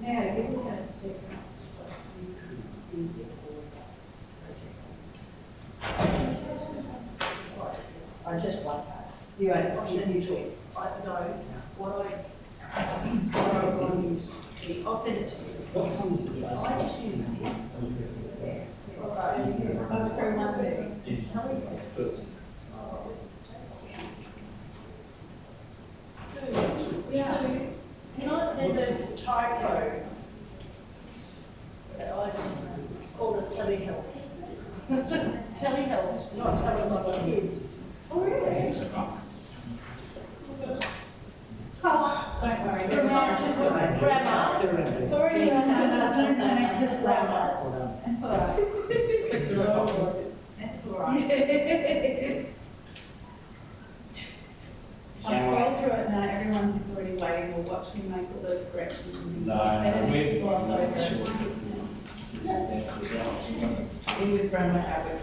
Yeah, he was going to see I just want that. You only usually. I know what I'm going to use. I'll send it to you. What time is it? I just use this. Oh, sorry, my bad. There's a typo that I call as telehealth. Telehealth, not telehealth kids. Oh, really? Oh, don't worry. Grammar, just grammar. It's already grammar. Don't panic, just grammar. That's all right. That's all right. I'll scroll through it now. Everyone who's already waiting will watch me make all those corrections. Better to gloss over it. In with grammar habit.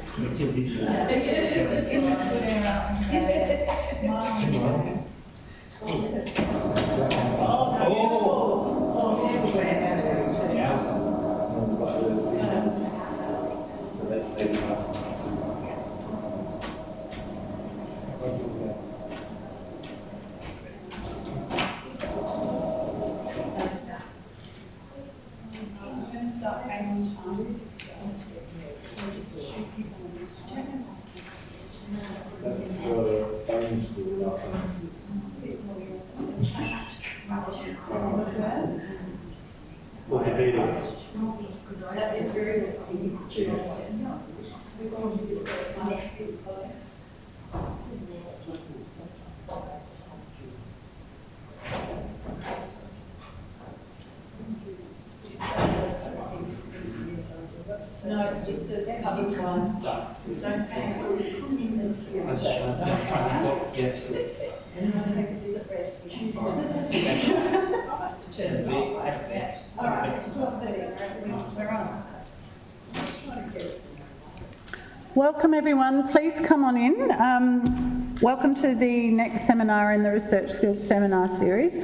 That's the primary school last time. Orthopedics. That is very No, it's just the covers one. Don't pay. I'm just trying to look, yes. And I take it to the fresh. All right, it's 12:30. We're on. Welcome everyone, please come on in. Welcome to the next seminar in the Research Skills Seminar Series.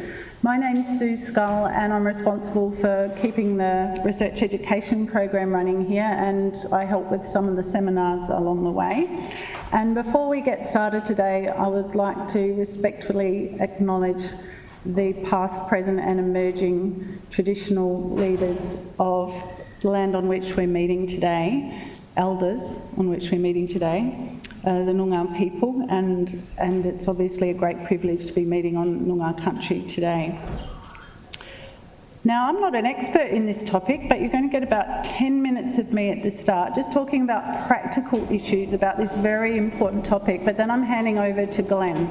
My name's Sue Scull and I'm responsible for keeping the Research Education Program running here, and I help with some of the seminars along the way. And before we get started today, I would like to respectfully acknowledge the past, present and emerging traditional leaders of the land on which we're meeting today, elders on which we're meeting today, the Noongar people, and it's obviously a great privilege to be meeting on Noongar country today. Now, I'm not an expert in this topic, but you're going to get about 10 minutes of me at the start, just talking about practical issues about this very important topic, but then I'm handing over to Glenn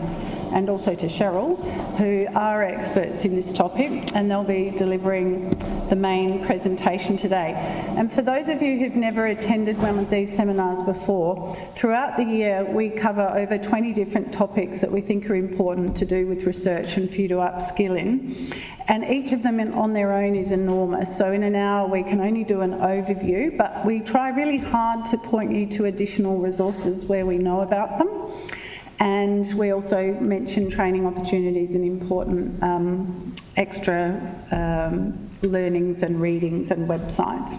and also to Cheryl, who are experts in this topic, and they'll be delivering the main presentation today. And for those of you who've never attended one of these seminars before, throughout the year we cover over 20 different topics that we think are important to do with research and for you to upskill in. And each of them on their own is enormous. So in an hour we can only do an overview, but we try really hard to point you to additional resources where we know about them. And we also mention training opportunities and important extra learnings and readings and websites.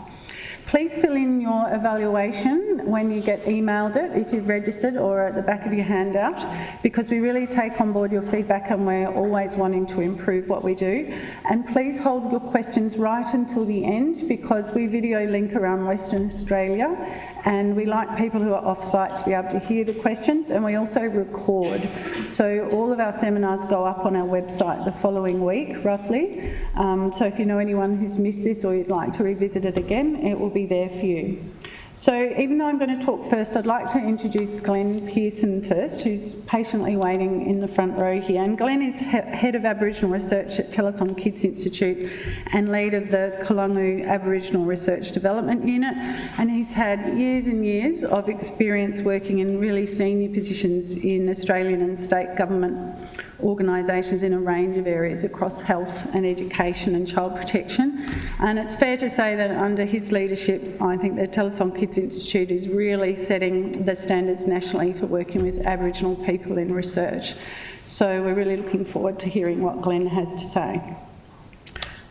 Please fill in your evaluation when you get emailed it, if you've registered, or at the back of your handout, because we really take on board your feedback and we're always wanting to improve what we do. And please hold your questions right until the end, because we video link around Western Australia and we like people who are off-site to be able to hear the questions, and we also record. So all of our seminars go up on our website the following week, roughly. So if you know anyone who's missed this or you'd like to revisit it again, it will be there for you. So even though I'm going to talk first, I'd like to introduce Glenn Pearson first, who's patiently waiting in the front row here. And Glenn is Head of Aboriginal Research at Telethon Kids Institute and lead of the Kalungu Aboriginal Research Development Unit. And he's had years and years of experience working in really senior positions in Australian and state government organisations in a range of areas across health and education and child protection. And it's fair to say that under his leadership, I think the Telethon Kids Institute is really setting the standards nationally for working with Aboriginal people in research. So we're really looking forward to hearing what Glenn has to say.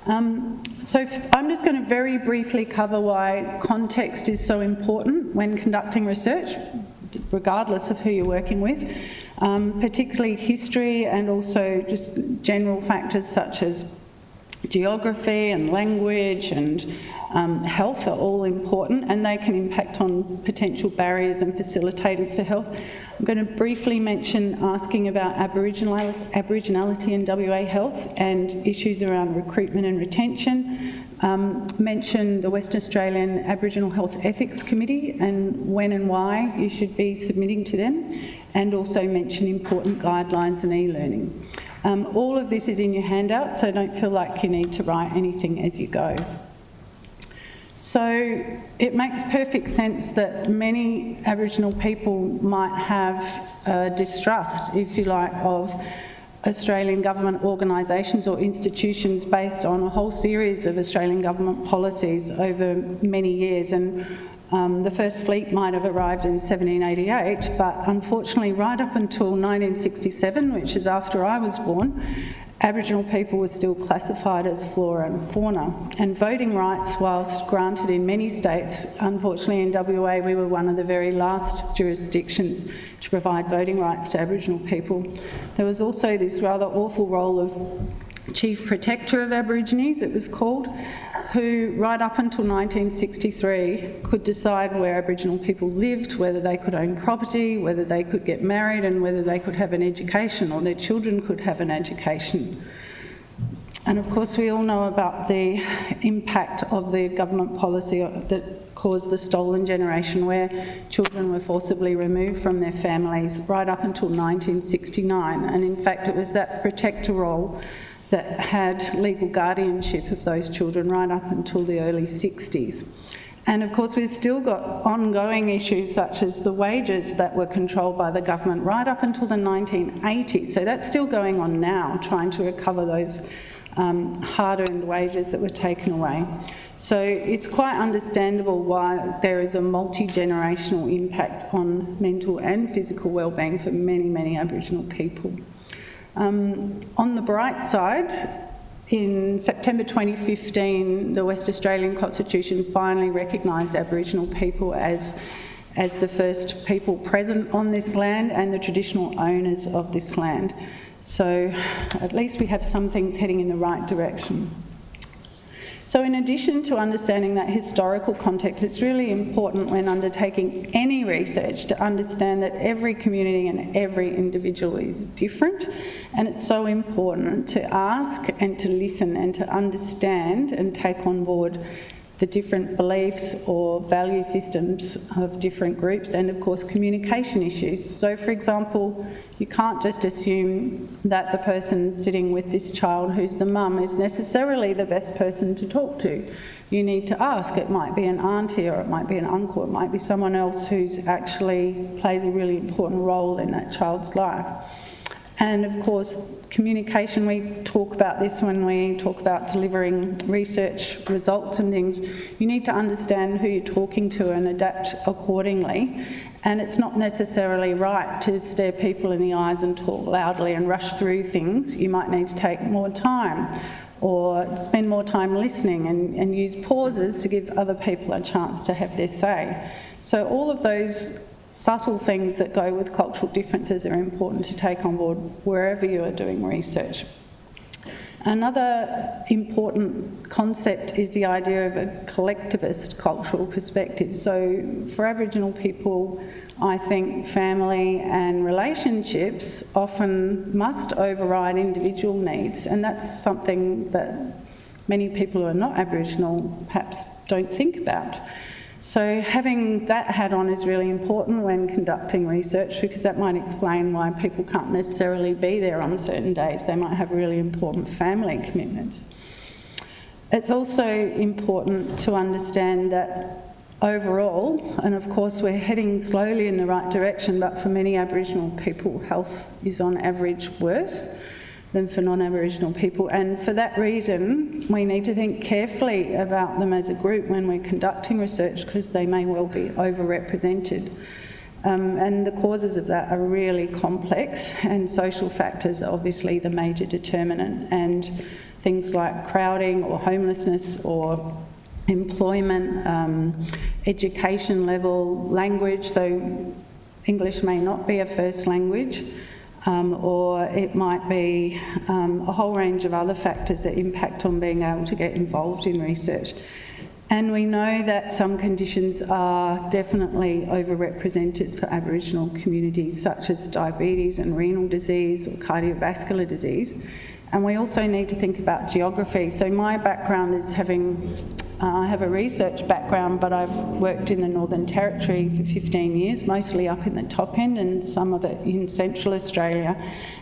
I'm just going to very briefly cover why context is so important when conducting research, regardless of who you're working with, particularly history and also just general factors such as geography and language and health are all important, and they can impact on potential barriers and facilitators for health. I'm going to briefly mention asking about Aboriginality in WA health and issues around recruitment and retention. Mention the Western Australian Aboriginal Health Ethics Committee and when and why you should be submitting to them, and also mention important guidelines and e-learning. All of this is in your handout, so don't feel like you need to write anything as you go. So it makes perfect sense that many Aboriginal people might have distrust, if you like, of Australian government organisations or institutions based on a whole series of Australian government policies over many years. And the first fleet might have arrived in 1788, but unfortunately right up until 1967, which is after I was born, Aboriginal people were still classified as flora and fauna. And voting rights, whilst granted in many states, unfortunately in WA we were one of the very last jurisdictions to provide voting rights to Aboriginal people. There was also this rather awful role of Chief Protector of Aborigines, it was called, who right up until 1963 could decide where Aboriginal people lived, whether they could own property, whether they could get married, and whether they could have an education or their children could have an education. And of course we all know about the impact of the government policy that caused the stolen generation, where children were forcibly removed from their families right up until 1969. And in fact it was that protector role that had legal guardianship of those children right up until the early 60s. And of course we've still got ongoing issues such as the wages that were controlled by the government right up until the 1980s. So that's still going on now, trying to recover those hard-earned wages that were taken away. So it's quite understandable why there is a multi-generational impact on mental and physical wellbeing for many, many Aboriginal people. On the bright side, in September 2015, the West Australian Constitution finally recognised Aboriginal people as the first people present on this land and the traditional owners of this land. So at least we have some things heading in the right direction. So in addition to understanding that historical context, it's really important when undertaking any research to understand that every community and every individual is different, and it's so important to ask and to listen and to understand and take on board the different beliefs or value systems of different groups, and of course communication issues. So for example, you can't just assume that the person sitting with this child who's the mum is necessarily the best person to talk to. You need to ask. It might be an auntie, or it might be an uncle, it might be someone else who's actually plays a really important role in that child's life. And of course, communication, we talk about this when we talk about delivering research results and things. You need to understand who you're talking to and adapt accordingly. And it's not necessarily right to stare people in the eyes and talk loudly and rush through things. You might need to take more time or spend more time listening and use pauses to give other people a chance to have their say. So all of those subtle things that go with cultural differences are important to take on board wherever you are doing research. Another important concept is the idea of a collectivist cultural perspective. So for Aboriginal people, I think family and relationships often must override individual needs, and that's something that many people who are not Aboriginal perhaps don't think about. So having that hat on is really important when conducting research, because that might explain why people can't necessarily be there on certain days. They might have really important family commitments. It's also important to understand that overall, and of course we're heading slowly in the right direction, but for many Aboriginal people, health is on average worse than for non-Aboriginal people, and for that reason we need to think carefully about them as a group when we're conducting research, because they may well be overrepresented. And the causes of that are really complex, and social factors are obviously the major determinant, and things like crowding or homelessness or employment, education level, language, so English may not be a first language, or it might be a whole range of other factors that impact on being able to get involved in research. And we know that some conditions are definitely overrepresented for Aboriginal communities, such as diabetes and renal disease or cardiovascular disease. And we also need to think about geography. So my background is I have a research background, but I've worked in the Northern Territory for 15 years, mostly up in the top end and some of it in Central Australia.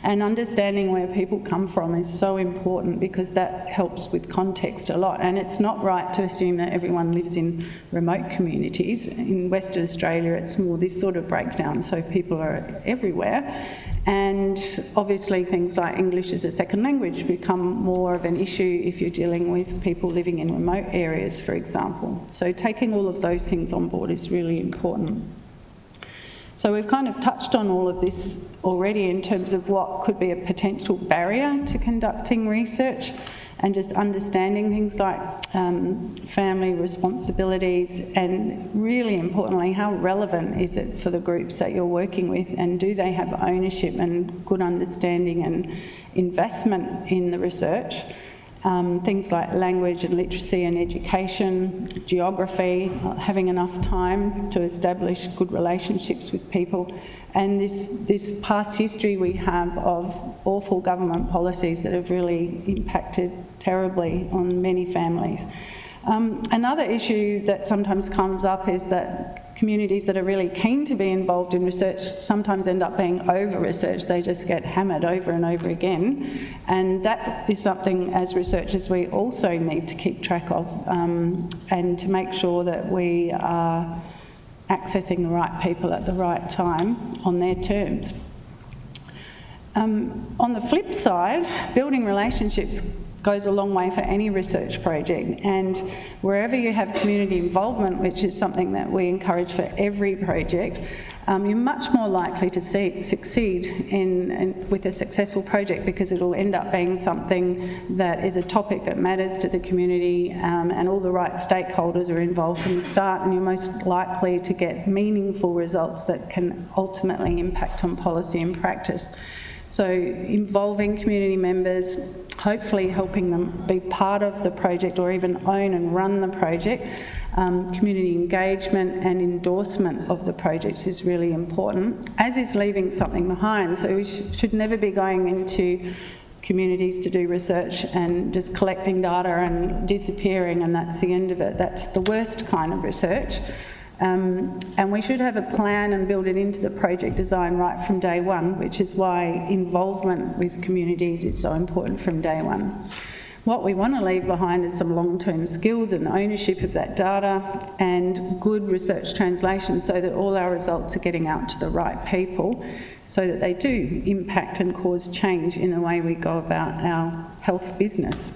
And understanding where people come from is so important because that helps with context a lot. And it's not right to assume that everyone lives in remote communities. In Western Australia, it's more this sort of breakdown, so people are everywhere. And obviously things like English as a second language become more of an issue if you're dealing with people living in remote areas, for example. So taking all of those things on board is really important. So we've kind of touched on all of this already in terms of what could be a potential barrier to conducting research and just understanding things like family responsibilities, and really importantly, how relevant is it for the groups that you're working with, and do they have ownership and good understanding and investment in the research? Things like language and literacy and education, geography, having enough time to establish good relationships with people, and this past history we have of awful government policies that have really impacted terribly on many families. Another issue that sometimes comes up is that communities that are really keen to be involved in research sometimes end up being over-researched. They just get hammered over and over again. And that is something as researchers we also need to keep track of, and to make sure that we are accessing the right people at the right time on their terms. On the flip side, building relationships goes a long way for any research project, and wherever you have community involvement, which is something that we encourage for every project, you're much more likely to succeed with a successful project, because it'll end up being something that is a topic that matters to the community, and all the right stakeholders are involved from the start, and you're most likely to get meaningful results that can ultimately impact on policy and practice. So involving community members, hopefully helping them be part of the project or even own and run the project. Community engagement and endorsement of the project is really important, as is leaving something behind. So we should never be going into communities to do research and just collecting data and disappearing, and that's the end of it. That's the worst kind of research. And we should have a plan and build it into the project design right from day one, which is why involvement with communities is so important from day one. What we want to leave behind is some long-term skills and ownership of that data, and good research translation, so that all our results are getting out to the right people, so that they do impact and cause change in the way we go about our health business.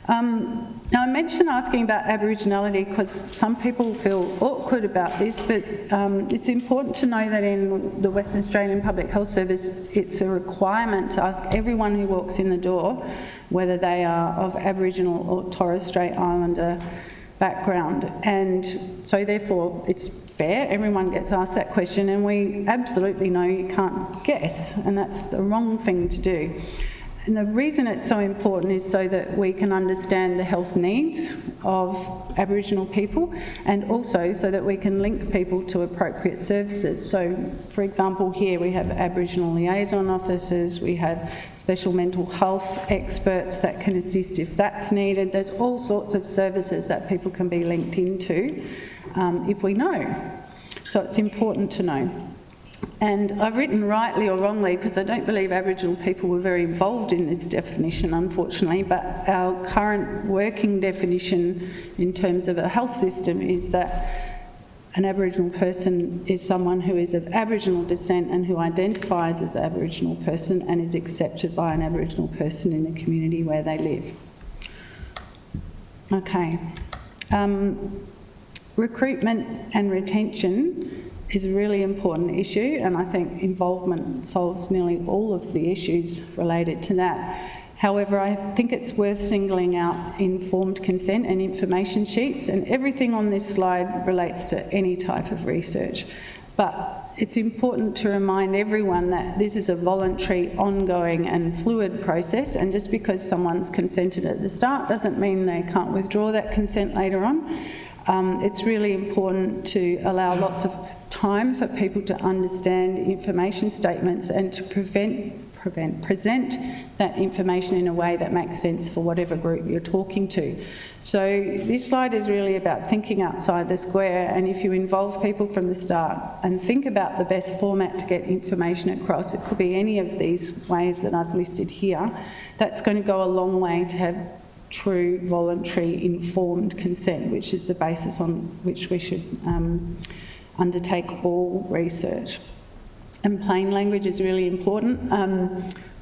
Now, I mentioned asking about Aboriginality because some people feel awkward about this, but it's important to know that in the Western Australian Public Health Service, it's a requirement to ask everyone who walks in the door whether they are of Aboriginal or Torres Strait Islander background. And so therefore it's fair, everyone gets asked that question, and we absolutely know you can't guess, and that's the wrong thing to do. And the reason it's so important is so that we can understand the health needs of Aboriginal people, and also so that we can link people to appropriate services. So, for example, here we have Aboriginal liaison officers, we have special mental health experts that can assist if that's needed. There's all sorts of services that people can be linked into if we know. So it's important to know. And I've written rightly or wrongly, because I don't believe Aboriginal people were very involved in this definition, unfortunately, but our current working definition in terms of a health system is that an Aboriginal person is someone who is of Aboriginal descent and who identifies as an Aboriginal person and is accepted by an Aboriginal person in the community where they live. Okay. Recruitment and retention is a really important issue, and I think involvement solves nearly all of the issues related to that. However, I think it's worth singling out informed consent and information sheets, and everything on this slide relates to any type of research. But it's important to remind everyone that this is a voluntary, ongoing and fluid process, and just because someone's consented at the start doesn't mean they can't withdraw that consent later on. It's really important to allow lots of time for people to understand information statements and to present that information in a way that makes sense for whatever group you're talking to. So this slide is really about thinking outside the square, and if you involve people from the start and think about the best format to get information across, it could be any of these ways that I've listed here, that's going to go a long way to have true voluntary informed consent, which is the basis on which we should undertake all research. And plain language is really important.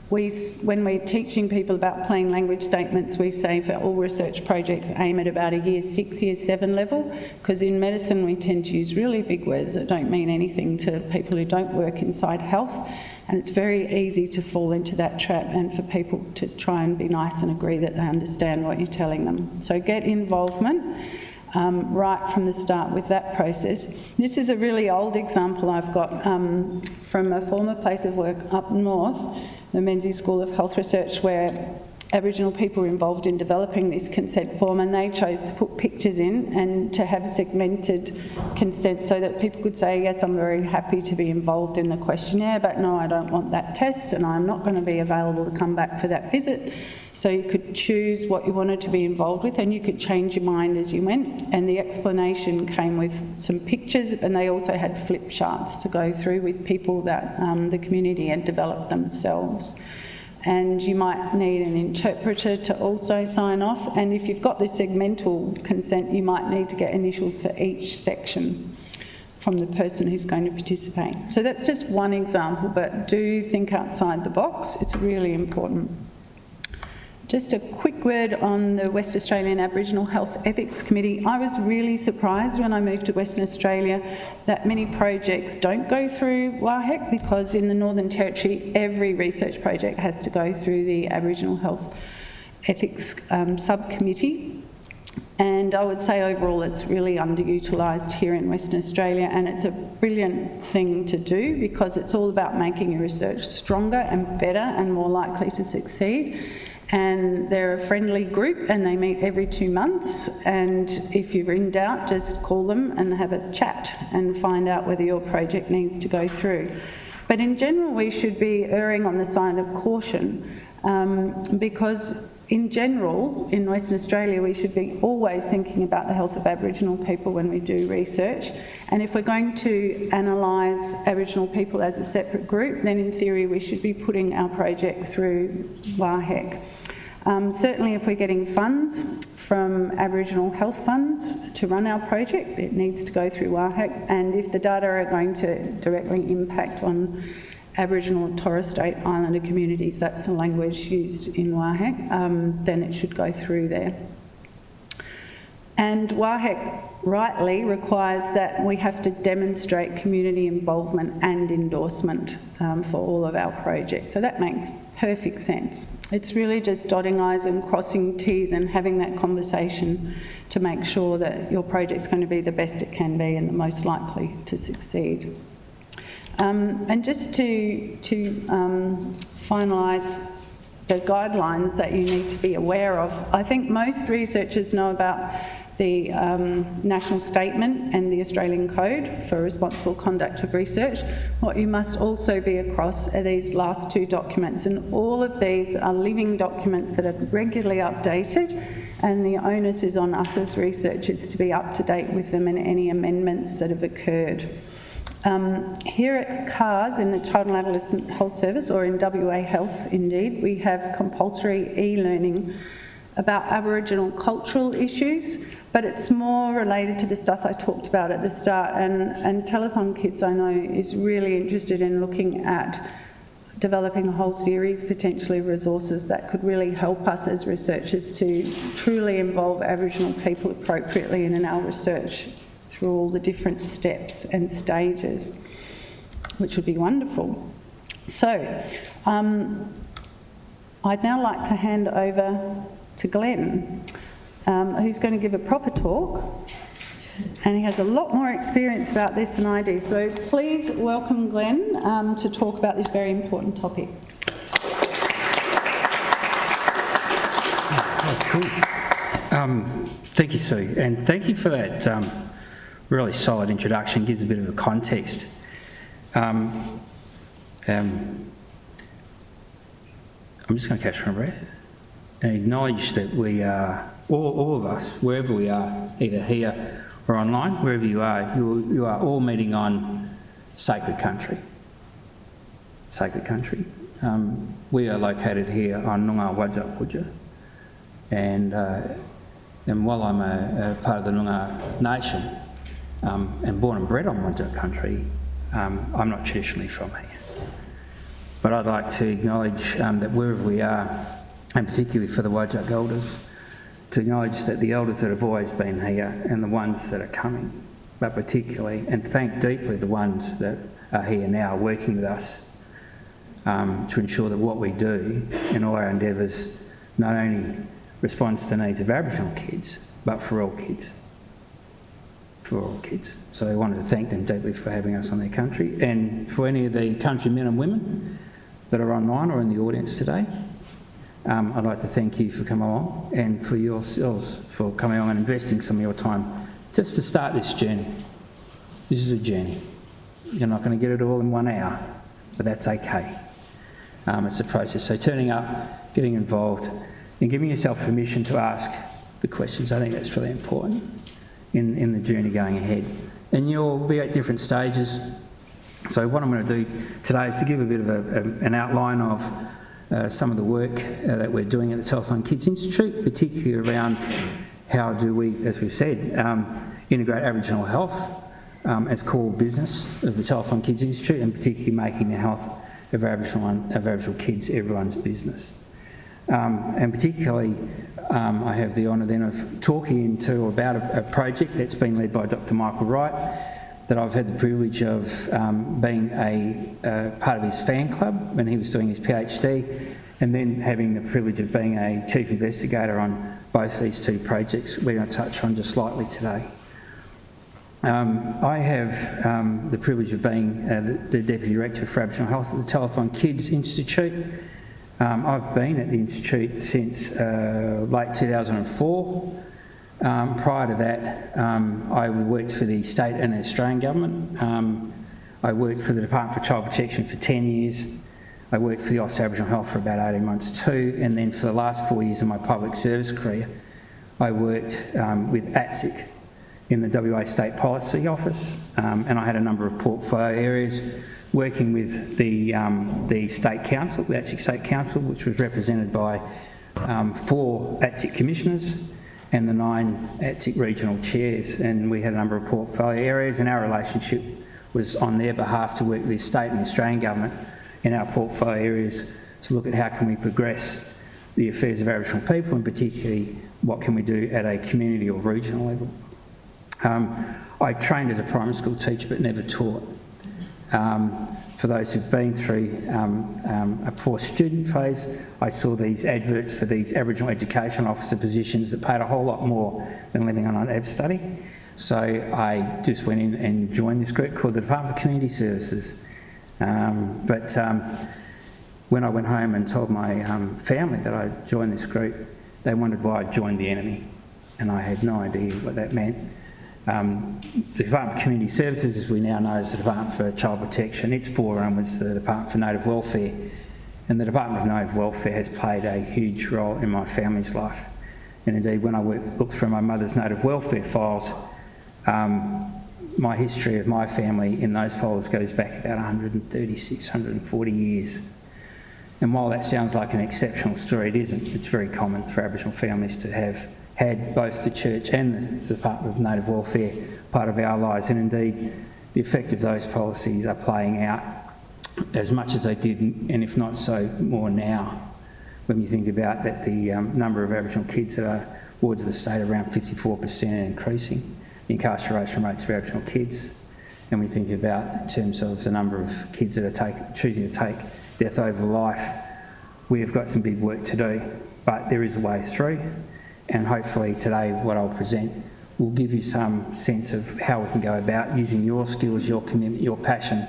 When we're teaching people about plain language statements, we say for all research projects aim at about a year 6, year 7 level, because in medicine we tend to use really big words that don't mean anything to people who don't work inside health, and it's very easy to fall into that trap and for people to try and be nice and agree that they understand what you're telling them. So get involvement right from the start with that process. This is a really old example I've got from a former place of work up north, the Menzies School of Health Research, where Aboriginal people were involved in developing this consent form, and they chose to put pictures in and to have segmented consent so that people could say, yes, I'm very happy to be involved in the questionnaire, but no, I don't want that test and I'm not going to be available to come back for that visit. So you could choose what you wanted to be involved with, and you could change your mind as you went, and the explanation came with some pictures, and they also had flip charts to go through with people that the community had developed themselves. And you might need an interpreter to also sign off, and if you've got the segmental consent, you might need to get initials for each section from the person who's going to participate. So that's just one example, but do think outside the box. It's really important. Just a quick word on the West Australian Aboriginal Health Ethics Committee. I was really surprised when I moved to Western Australia that many projects don't go through WAHEC, because in the Northern Territory every research project has to go through the Aboriginal Health Ethics Subcommittee. And I would say overall it's really underutilised here in Western Australia, and it's a brilliant thing to do because it's all about making your research stronger and better and more likely to succeed. And they're a friendly group and they meet every 2 months, and if you're in doubt just call them and have a chat and find out whether your project needs to go through. But in general we should be erring on the side of caution because in general in Western Australia we should be always thinking about the health of Aboriginal people when we do research, and if we're going to analyse Aboriginal people as a separate group, then in theory we should be putting our project through WAHEC. Certainly if we're getting funds from Aboriginal health funds to run our project, it needs to go through WAHEC, and if the data are going to directly impact on Aboriginal and Torres Strait Islander communities, that's the language used in WAHEC, then it should go through there. And WAHEC rightly requires that we have to demonstrate community involvement and endorsement for all of our projects. So that makes perfect sense. It's really just dotting I's and crossing T's and having that conversation to make sure that your project's going to be the best it can be and the most likely to succeed. And just to finalise the guidelines that you need to be aware of, I think most researchers know about the National Statement and the Australian Code for Responsible Conduct of Research. What you must also be across are these last 2 documents, and all of these are living documents that are regularly updated, and the onus is on us as researchers to be up to date with them and any amendments that have occurred. Here at CAHS, in the Child and Adolescent Health Service, or in WA Health indeed, we have compulsory e-learning about Aboriginal cultural issues, but it's more related to the stuff I talked about at the start, and Telethon Kids, I know, is really interested in looking at developing a whole series potentially of resources that could really help us as researchers to truly involve Aboriginal people appropriately in our research through all the different steps and stages, which would be wonderful. So, I'd now like to hand over to Glenn, who's going to give a proper talk, and he has a lot more experience about this than I do. So please welcome Glenn to talk about this very important topic. Thank you, Sue, and thank you for that really solid introduction. Gives a bit of a context. I'm just going to catch my breath and acknowledge that we are, all of us, wherever we are, either here or online, wherever you are all meeting on sacred country. Sacred country. We are located here on Noongar Whadjuk Wudja, and while I'm a part of the Noongar nation and born and bred on Whadjuk country, I'm not traditionally from here. But I'd like to acknowledge that wherever we are, and particularly for the Whadjuk elders, to acknowledge that the elders that have always been here and the ones that are coming, but particularly, and thank deeply the ones that are here now working with us to ensure that what we do in all our endeavours not only responds to the needs of Aboriginal kids, but for all kids. For all kids. So I wanted to thank them deeply for having us on their country, and for any of the country men and women that are online or in the audience today. I'd like to thank you for coming along, and for yourselves for coming along and investing some of your time just to start this journey. This is a journey. You're not going to get it all in 1 hour, but that's okay. It's a process. So turning up, getting involved, and giving yourself permission to ask the questions, I think that's really important in the journey going ahead. And you'll be at different stages. So what I'm going to do today is to give a bit of an outline of some of the work that we're doing at the Telethon Kids Institute, particularly around how do we, as we've said, integrate Aboriginal health as core business of the Telethon Kids Institute, and particularly making the health of Aboriginal kids everyone's business. And particularly, I have the honour then of talking about a project that's been led by Dr. Michael Wright, that I've had the privilege of being a part of his fan club when he was doing his PhD, and then having the privilege of being a chief investigator on both these two projects we're going to touch on just slightly today. I have the privilege of being the Deputy Director for Aboriginal Health at the Telethon Kids Institute. I've been at the Institute since late 2004. Prior to that, I worked for the state and the Australian government. I worked for the Department for Child Protection for 10 years. I worked for the Office of Aboriginal Health for about 18 months too, and then for the last 4 years of my public service career, I worked with ATSIC in the WA State Policy Office, and I had a number of portfolio areas working with the State Council, the ATSIC State Council, which was represented by 4 ATSIC commissioners and the 9 ATSIC regional chairs, and we had a number of portfolio areas, and our relationship was on their behalf to work with the state and the Australian government in our portfolio areas to look at how can we progress the affairs of Aboriginal people, and particularly what can we do at a community or regional level. I trained as a primary school teacher but never taught. For those who've been through a poor student phase, I saw these adverts for these Aboriginal education officer positions that paid a whole lot more than living on an AB study. So I just went in and joined this group called the Department for Community Services. But when I went home and told my family that I joined this group, they wondered why I joined the enemy, and I had no idea what that meant. The Department of Community Services, as we now know, is the Department for Child Protection. Its forerunner was the Department for Native Welfare, and the Department of Native Welfare has played a huge role in my family's life. And indeed, when I looked through my mother's Native Welfare files, my history of my family in those files goes back about 136, 140 years. And while that sounds like an exceptional story, it isn't. It's very common for Aboriginal families to have had both the church and the Department of Native Welfare part of our lives, and indeed the effect of those policies are playing out as much as they did, and if not so, more now. When you think about that, the number of Aboriginal kids that are wards of the state are around 54% and increasing, the incarceration rates for Aboriginal kids, and we think about in terms of the number of kids that are choosing to take death over life, we have got some big work to do, but there is a way through, and hopefully today what I'll present will give you some sense of how we can go about using your skills, your commitment, your passion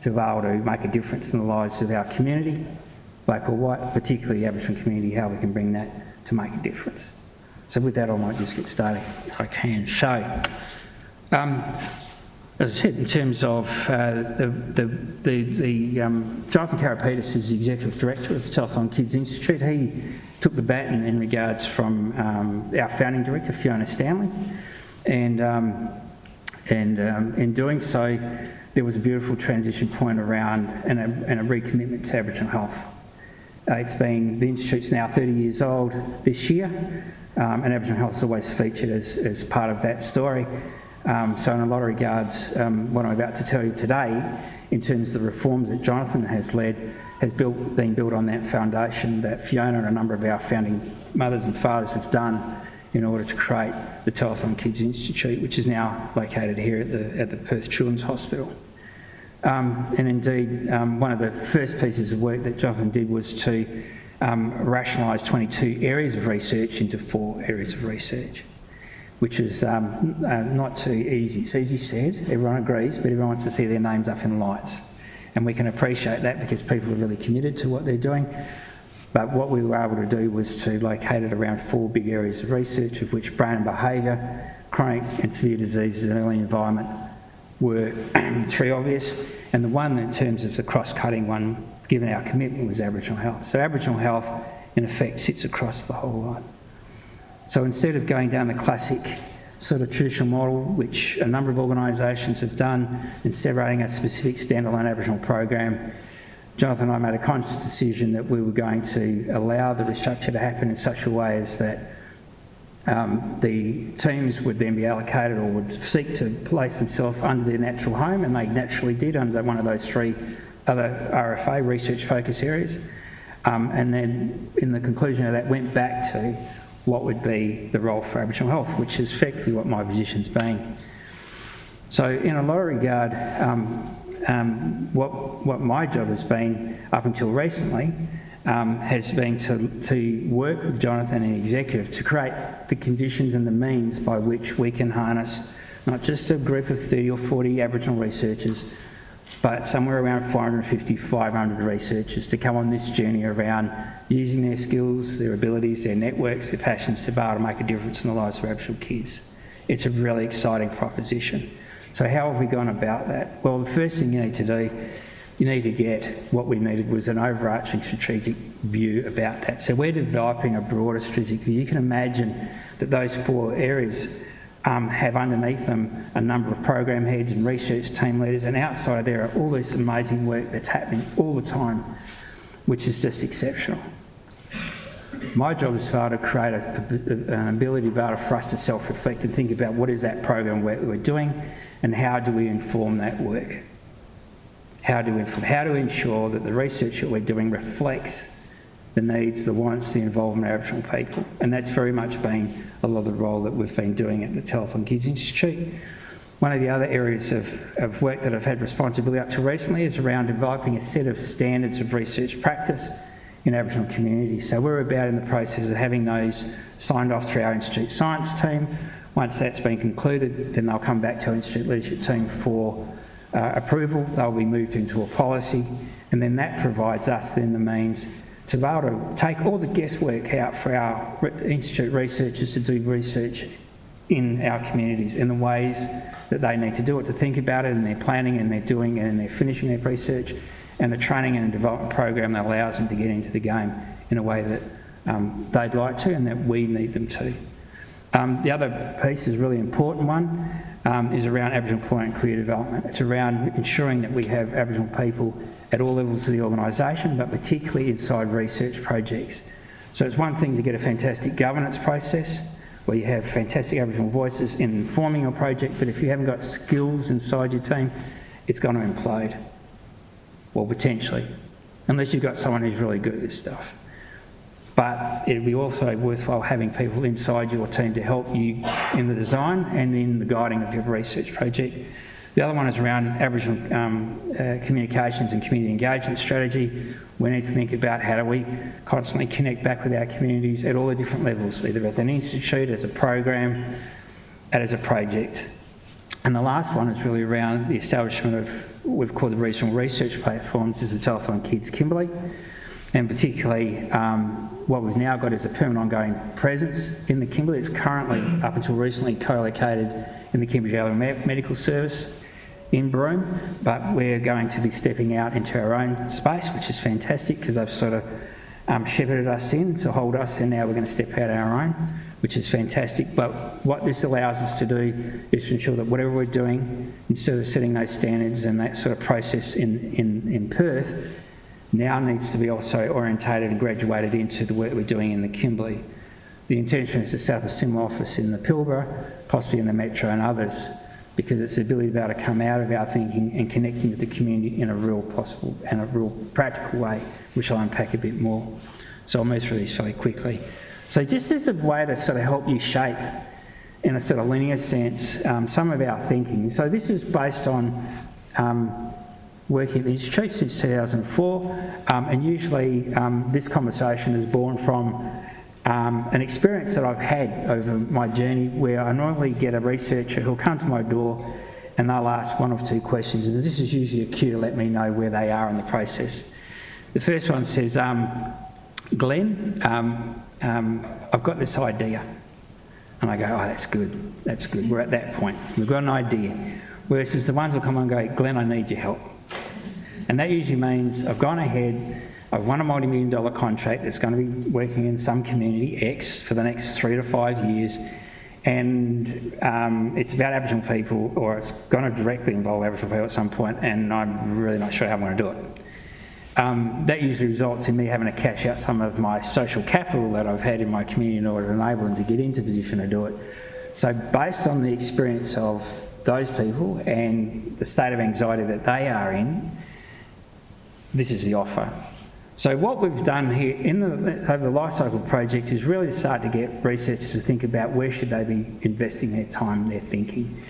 to be able to make a difference in the lives of our community, black or white, particularly the Aboriginal community, how we can bring that to make a difference. So with that, I might just get started if I can. So, as I said, in terms of Jonathan Karapetis is the Executive Director of the Telethon Kids Institute. He took the baton in regards from our founding director, Fiona Stanley, and in doing so, there was a beautiful transition point around and a recommitment to Aboriginal health. The Institute's now 30 years old this year, and Aboriginal health is always featured as part of that story. So in a lot of regards, what I'm about to tell you today, in terms of the reforms that Jonathan has led, been built on that foundation that Fiona and a number of our founding mothers and fathers have done in order to create the Telethon Kids Institute, which is now located here at the Perth Children's Hospital. And indeed, one of the first pieces of work that Jonathan did was to rationalise 22 areas of research into 4 areas of research, which is not too easy. It's easy said, everyone agrees, but everyone wants to see their names up in lights. And we can appreciate that because people are really committed to what they're doing. But what we were able to do was to locate it around 4 big areas of research, of which brain and behaviour, chronic and severe diseases and early environment were 3 obvious. And the one in terms of the cross-cutting one, given our commitment, was Aboriginal health. So Aboriginal health, in effect, sits across the whole lot. So instead of going down the classic sort of traditional model, which a number of organisations have done, and separating a specific standalone Aboriginal program, Jonathan and I made a conscious decision that we were going to allow the restructure to happen in such a way as that the teams would then be allocated or would seek to place themselves under their natural home, and they naturally did under one of those 3 other RFA, research focus areas. And then in the conclusion of that went back to what would be the role for Aboriginal health, which is effectively what my position's been. So in a lot of regard, what my job has been up until recently has been to work with Jonathan and the executive to create the conditions and the means by which we can harness not just a group of 30 or 40 Aboriginal researchers, but somewhere around 450, 500 researchers to come on this journey around using their skills, their abilities, their networks, their passions to be able to make a difference in the lives of Aboriginal kids. It's a really exciting proposition. So how have we gone about that? Well, the first thing you need to do, you need to get what we needed was an overarching strategic view about that. So we're developing a broader strategic view. You can imagine that those 4 areas have underneath them a number of program heads and research team leaders, and outside there are all this amazing work that's happening all the time, which is just exceptional. My job is to be able to create an ability to be able for us to self-reflect and think about what is that program work that we're doing and how do we inform that work. How do we ensure that the research that we're doing reflects the needs, the wants, the involvement of Aboriginal people? And that's very much been a lot of the role that we've been doing at the Telethon Kids Institute. One of the other areas of work that I've had responsibility up to recently is around developing a set of standards of research practice in Aboriginal communities. So we're about in the process of having those signed off through our Institute Science team. Once that's been concluded, then they'll come back to our Institute Leadership team for approval. They'll be moved into a policy, and then that provides us then the means to be able to take all the guesswork out for our Institute researchers to do research in our communities in the ways that they need to do it, to think about it, and they're planning and they're doing it and they're finishing their research, and the training and development program that allows them to get into the game in a way that they'd like to and that we need them to. The other piece is a really important one, is around Aboriginal employment and career development. It's around ensuring that we have Aboriginal people at all levels of the organisation, but particularly inside research projects. So it's one thing to get a fantastic governance process where you have fantastic Aboriginal voices in informing your project, but if you haven't got skills inside your team, it's going to implode. Well, potentially, unless you've got someone who's really good at this stuff. But it'd be also worthwhile having people inside your team to help you in the design and in the guiding of your research project. The other one is around Aboriginal communications and community engagement strategy. We need to think about how do we constantly connect back with our communities at all the different levels, either as an institute, as a program, and as a project. And the last one is really around the establishment of what we've called the regional research platforms, is the Telethon Kids Kimberley. And particularly what we've now got is a permanent ongoing presence in the Kimberley. It's currently, up until recently, co-located in the Kimberley Medical Service in Broome, but we're going to be stepping out into our own space, which is fantastic because they've sort of shepherded us in to hold us, and now we're going to step out our own, which is fantastic. But what this allows us to do is to ensure that whatever we're doing, instead of setting those standards and that sort of process in Perth, now needs to be also orientated and graduated into the work we're doing in the Kimberley. The intention is to set up a similar office in the Pilbara, possibly in the Metro and others, because it's the ability to be able to come out of our thinking and connect into the community in a real possible and a real practical way, which I'll unpack a bit more. So I'll move through these fairly quickly. So just as a way to sort of help you shape, in a sort of linear sense, some of our thinking. So this is based on working at the Institute since 2004, and usually this conversation is born from an experience that I've had over my journey, where I normally get a researcher who'll come to my door and they'll ask one of two questions, and this is usually a cue to let me know where they are in the process. The first one says, Glenn, I've got this idea. And I go, oh, that's good, we're at that point, we've got an idea. Whereas the ones will come and go, Glenn, I need your help. And that usually means I've gone ahead, I've won a multi-million-dollar contract that's going to be working in some community X for the next 3 to 5 years, and it's about Aboriginal people, or it's going to directly involve Aboriginal people at some point, and I'm really not sure how I'm going to do it. That usually results in me having to cash out some of my social capital that I've had in my community in order to enable them to get into a position to do it. So based on the experience of those people and the state of anxiety that they are in, this is the offer. So what we've done here over the life cycle project is really to start to get researchers to think about where should they be investing their time, their thinking.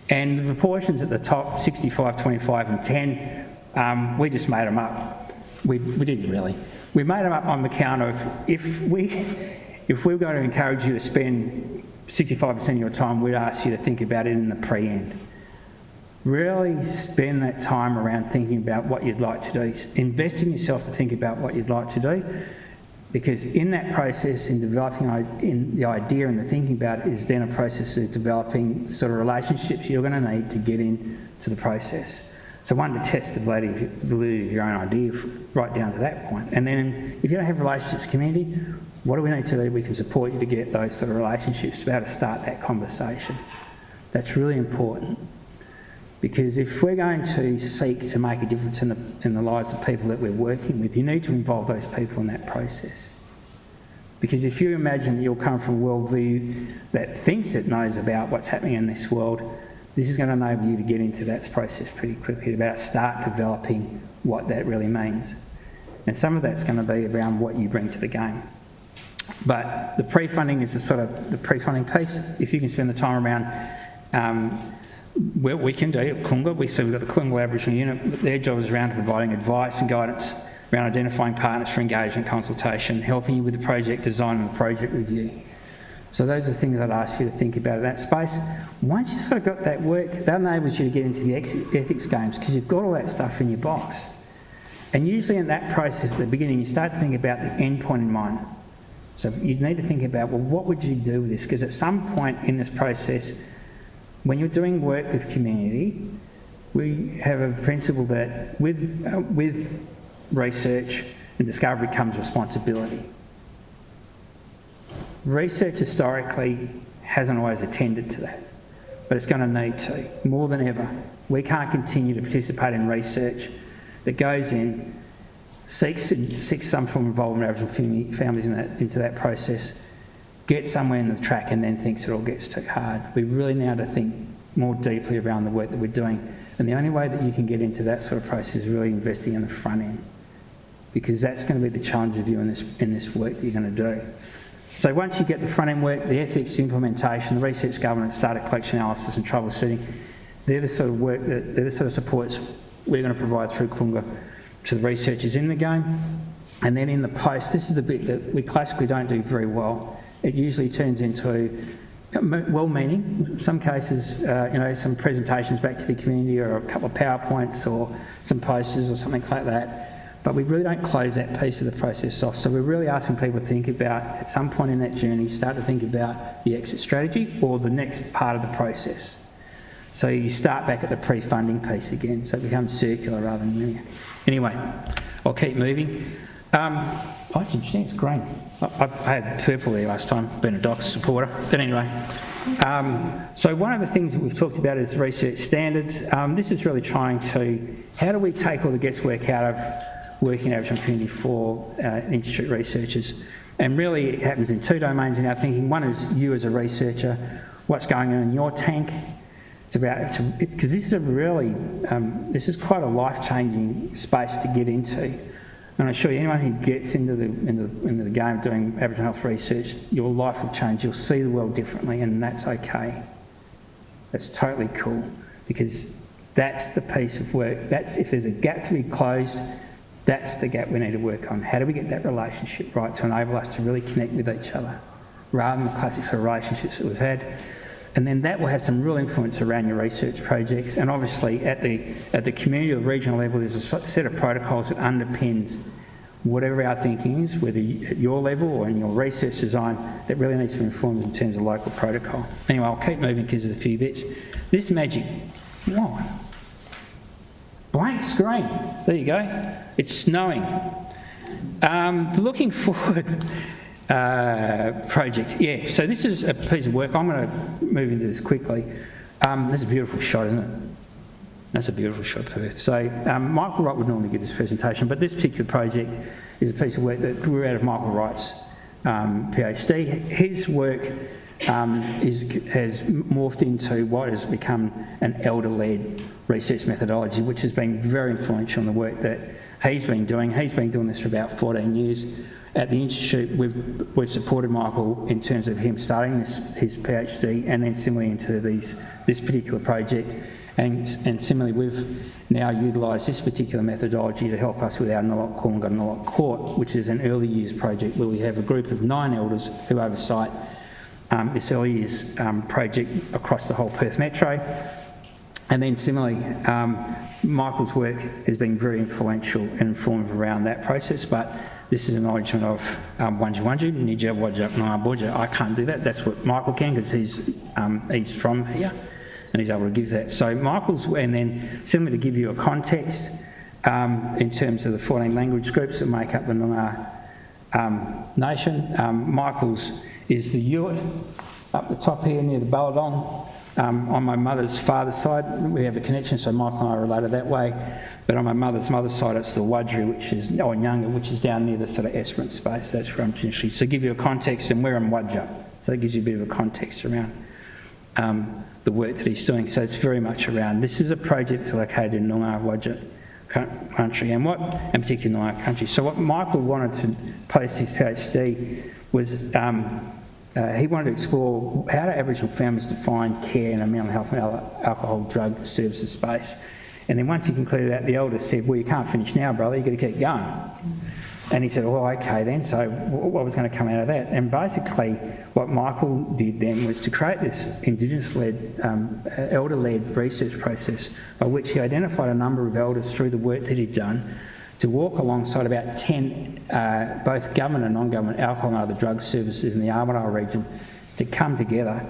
And the proportions at the top, 65, 25 and 10, we just made them up. We didn't really. We made them up on the count of if we're going to encourage you to spend 65% of your time, we'd ask you to think about it in the pre-end. Really spend that time around thinking about what you'd like to do. Invest in yourself to think about what you'd like to do, because in that process, in developing the idea and the thinking about it, is then a process of developing the sort of relationships you're going to need to get into the process. So one, to test the validity of your own idea right down to that point. And then if you don't have relationships community, what do we need to do? We can support you to get those sort of relationships to be able to start that conversation. That's really important. Because if we're going to seek to make a difference in the lives of people that we're working with, you need to involve those people in that process. Because if you imagine that you'll come from a worldview that thinks it knows about what's happening in this world, this is going to enable you to get into that process pretty quickly, to start developing what that really means. And some of that's going to be around what you bring to the game. But the pre-funding is the pre-funding piece. If you can spend the time around what we can do at Koonga, we've got the Koonga Aboriginal Unit, their job is around providing advice and guidance around identifying partners for engagement, consultation, helping you with the project design and the project review. So those are things I'd ask you to think about in that space. Once you've sort of got that work, that enables you to get into the ethics games, because you've got all that stuff in your box. And usually in that process at the beginning, you start to think about the end point in mind. So you need to think about, well, what would you do with this? Because at some point in this process, when you're doing work with community, we have a principle that with research and discovery comes responsibility. Research historically hasn't always attended to that, but it's going to need to, more than ever. We can't continue to participate in research that goes in, seeks some form of involvement of Aboriginal families into that process, gets somewhere in the track and then thinks it all gets too hard. We really now to think more deeply around the work that we're doing. And the only way that you can get into that sort of process is really investing in the front end, because that's going to be the challenge of you in this work that you're going to do. So once you get the front end work, the ethics, the implementation, the research governance, data collection, analysis and troubleshooting, they're the sort of work that, they're the sort of supports we're going to provide through Kulunga to the researchers in the game. And then in the post, this is the bit that we classically don't do very well. It usually turns into well-meaning, in some cases, some presentations back to the community or a couple of PowerPoints or some posters or something like that. But we really don't close that piece of the process off. So we're really asking people to think about, at some point in that journey, start to think about the exit strategy or the next part of the process. So you start back at the pre-funding piece again, so it becomes circular rather than linear. Anyway, I'll keep moving. That's interesting, it's green. I had purple there last time, being a DOCS supporter, but anyway. So one of the things that we've talked about is research standards. This is really trying to, how do we take all the guesswork out of working in Aboriginal community for institute researchers? And really it happens in two domains in our thinking. One is you as a researcher, what's going on in your tank. It's about, because this is a really, this is quite a life-changing space to get into. And I assure you, anyone who gets into the game of doing Aboriginal health research, your life will change. You'll see the world differently, and that's okay. That's totally cool, because that's the piece of work. That's, if there's a gap to be closed, that's the gap we need to work on. How do we get that relationship right to enable us to really connect with each other, rather than the classic sort of relationships that we've had? And then that will have some real influence around your research projects. And obviously at the community or regional level, there's a set of protocols that underpins whatever our thinking is, whether at your level or in your research design, that really needs to be informed in terms of local protocol. Anyway, I'll keep moving because there's a few bits. This magic, why? Blank screen, there you go. It's snowing. Looking forward, project, yeah, so this is a piece of work. I'm going to move into this quickly. That's a beautiful shot, isn't it? That's a beautiful shot, Perth. So Michael Wright would normally give this presentation, but this particular project is a piece of work that grew out of Michael Wright's PhD. His work has morphed into what has become an elder-led research methodology, which has been very influential in the work that he's been doing. He's been doing this for about 14 years. At the Institute, we've supported Michael in terms of him starting his PhD and then similarly into this particular project. And similarly, we've now utilised this particular methodology to help us with our Nulok Kulunga Nulok Court, which is an early years project where we have a group of 9 elders who oversight this early years project across the whole Perth Metro. And then similarly, Michael's work has been very influential and informative around that process, but this is an acknowledgement of Wanji Wanju, Nija Wajak Naya. I can't do that. That's what Michael can, because he's from here and he's able to give that. So Michael's, and then similarly to give you a context in terms of the 14 language groups that make up the Noongar nation. Michael's is the Ute up the top here near the Balladong. On my mother's father's side, we have a connection, so Michael and I are related that way. But on my mother's side, it's the Wadri, which is, or Nyanga, which is down near the sort of Esperance space. That's where I'm finishing. So to give you a context, and we're in Wadja. So that gives you a bit of a context around the work that he's doing. So it's very much around, this is a project that's located in Noongar Wadja country, and particularly Noongar country. So what Michael wanted to post his PhD was, he wanted to explore how do Aboriginal families define care in a mental health and alcohol drug services space. And then once he concluded that, the elders said, well, you can't finish now, brother, you've got to keep going. And he said, well, okay then, so what was going to come out of that? And basically what Michael did then was to create this Indigenous-led, elder-led research process by which he identified a number of elders through the work that he'd done to walk alongside about 10 both government and non-government alcohol and other drug services in the Armidale region to come together.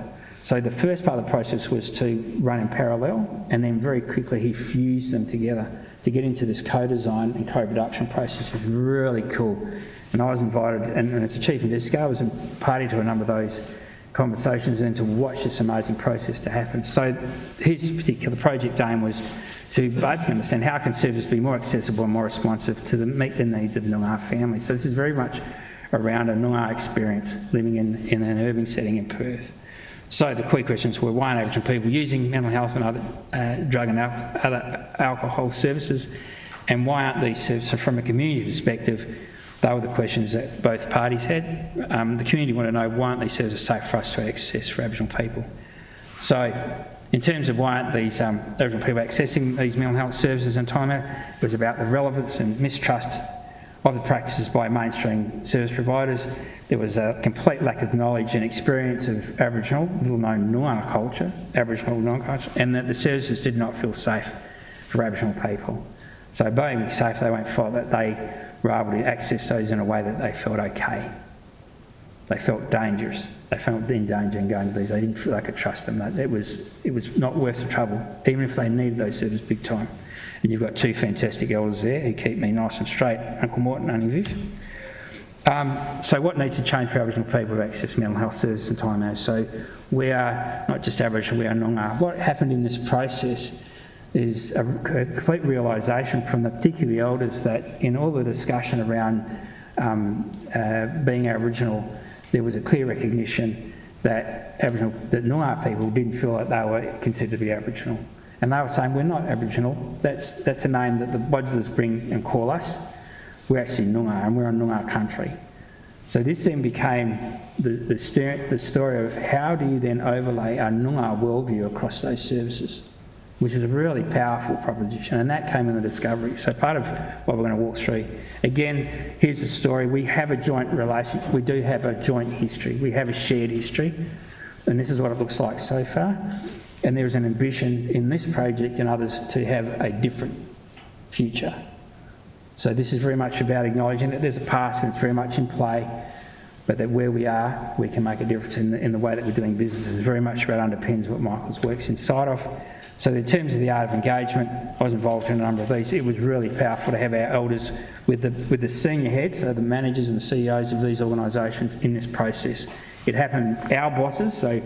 So the first part of the process was to run in parallel, and then very quickly he fused them together to get into this co-design and co-production process. It was really cool. And I was invited, and as a chief investigator, I was a party to a number of those conversations and to watch this amazing process to happen. So his particular project aim was to basically understand how can services be more accessible and more responsive to meet the needs of Noongar families. So this is very much around a Noongar experience living in an urban setting in Perth. So the key questions were, why aren't Aboriginal people using mental health and other drug and other alcohol services, and why aren't these services? So from a community perspective, they were the questions that both parties had. The community wanted to know, why aren't these services safe for us to access for Aboriginal people? So, in terms of why aren't these Aboriginal people accessing these mental health services in time, it was about the relevance and mistrust of the practices by mainstream service providers. There was a complete lack of knowledge and experience of Aboriginal, little-known Noongar culture, Aboriginal Noongar culture, and that the services did not feel safe for Aboriginal people. So being safe, they won't feel that they were able to access those in a way that they felt okay. They felt dangerous. They felt in danger in going to these. They didn't feel they could trust them. It was not worth the trouble, even if they needed those services big time. And you've got two fantastic elders there who keep me nice and straight, Uncle Morton and Auntie Viv. So what needs to change for Aboriginal people to access mental health services in time now? So we are not just Aboriginal, we are Noongar. What happened in this process is a complete realisation from the particularly elders that in all the discussion around being Aboriginal, there was a clear recognition that Noongar people didn't feel like they were considered to be Aboriginal. And they were saying, we're not Aboriginal, that's a name that the Wadjilers bring and call us. We're actually Noongar, and we're on Noongar country. So this then became the story of how do you then overlay a Noongar worldview across those services, which is a really powerful proposition, and that came in the discovery. So part of what we're going to walk through. Again, here's the story. We have a joint relationship. We do have a joint history. We have a shared history, and this is what it looks like so far. And there is an ambition in this project and others to have a different future. So this is very much about acknowledging that there's a past and it's very much in play, but that where we are, we can make a difference in the way that we're doing business. It's very much about underpins what Michael's works inside of. So in terms of the art of engagement, I was involved in a number of these. It was really powerful to have our elders with the senior heads, so the managers and the CEOs of these organisations in this process. It happened, our bosses, so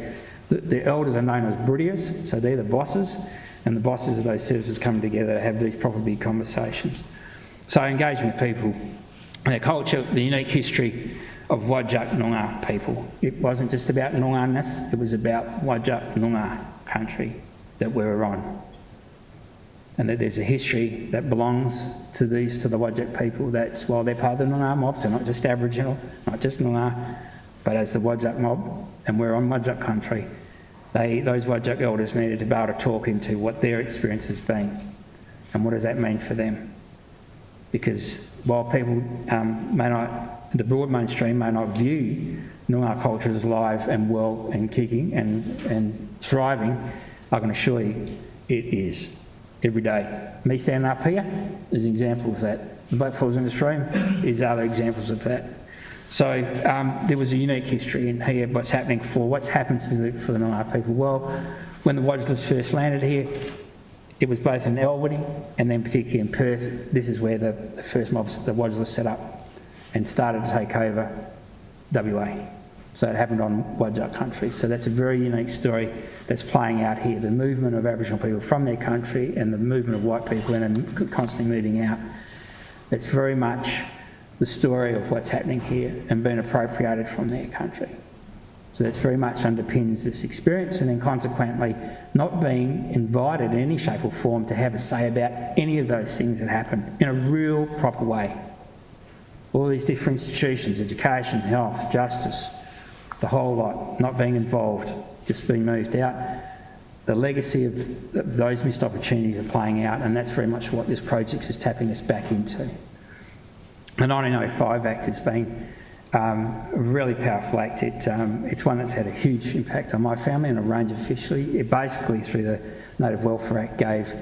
the elders are known as Brudias, so they're the bosses, and the bosses of those services come together to have these proper big conversations. So engaging with people, their culture, the unique history of Whadjuk Noongar people. It wasn't just about Noongarness, it was about Whadjuk Noongar country that we're on. And that there's a history that belongs to the Whadjuk people. That's while they're part of the Noongar mob, so not just Aboriginal, not just Noongar, but as the Whadjuk mob, and we're on Whadjuk country, those Whadjuk elders needed to be able to talk into what their experience has been and what does that mean for them. Because while people may not, the broad mainstream may not view Noongar culture as alive and well and kicking and thriving, I can assure you it is every day. Me standing up here is an example of that. The bloke falls in this room is other examples of that. So there was a unique history in here, what's happened specifically for the Noongar people. Well, when the Wadjilers first landed here, it was both in Albany and then particularly in Perth. This is where the first mobs, the Wadjilers set up and started to take over WA. So it happened on Whadjuk country. So that's a very unique story that's playing out here. The movement of Aboriginal people from their country and the movement of white people in and constantly moving out. That's very much the story of what's happening here and being appropriated from their country. So that's very much underpins this experience, and then consequently not being invited in any shape or form to have a say about any of those things that happen in a real proper way. All these different institutions, education, health, justice, the whole lot, not being involved, just being moved out. The legacy of those missed opportunities are playing out, and that's very much what this project is tapping us back into. The 1905 Act has been a really powerful act. It's one that's had a huge impact on my family and a range of fishery. It basically, through the Native Welfare Act, gave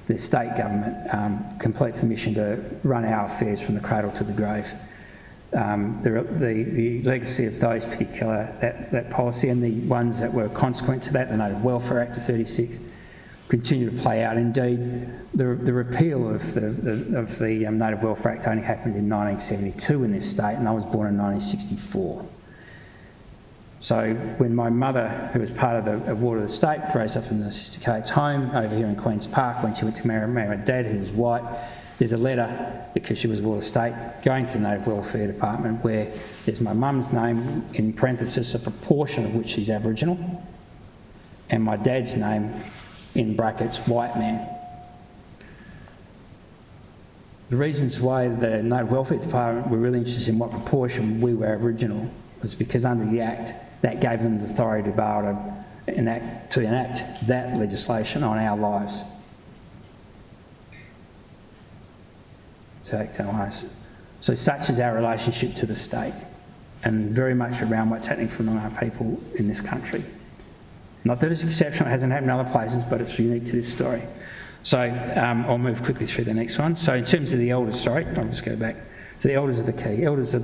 the state government complete permission to run our affairs from the cradle to the grave. The legacy of those particular, that policy and the ones that were consequent to that, the Native Welfare Act of 36, continue to play out. Indeed, the repeal of the Native Welfare Act only happened in 1972 in this state, and I was born in 1964. So when my mother, who was part of the ward of the state, rose up in the Sister Kate's home over here in Queen's Park, when she went to marry my dad, who was white, there's a letter, because she was ward of the state, going to the Native Welfare Department where there's my mum's name, in parenthesis, a proportion of which she's Aboriginal, and my dad's name, in brackets, white man. The reasons why the Native Welfare Department were really interested in what proportion we were Aboriginal was because under the Act, that gave them the authority to be able to enact that legislation on our lives. So such is our relationship to the state, and very much around what's happening for Noongar people in this country. Not that it's exceptional, it hasn't happened in other places, but it's unique to this story. So I'll move quickly through the next one. So in terms of the elders, sorry, I'll just go back. So the elders are the key. Elders are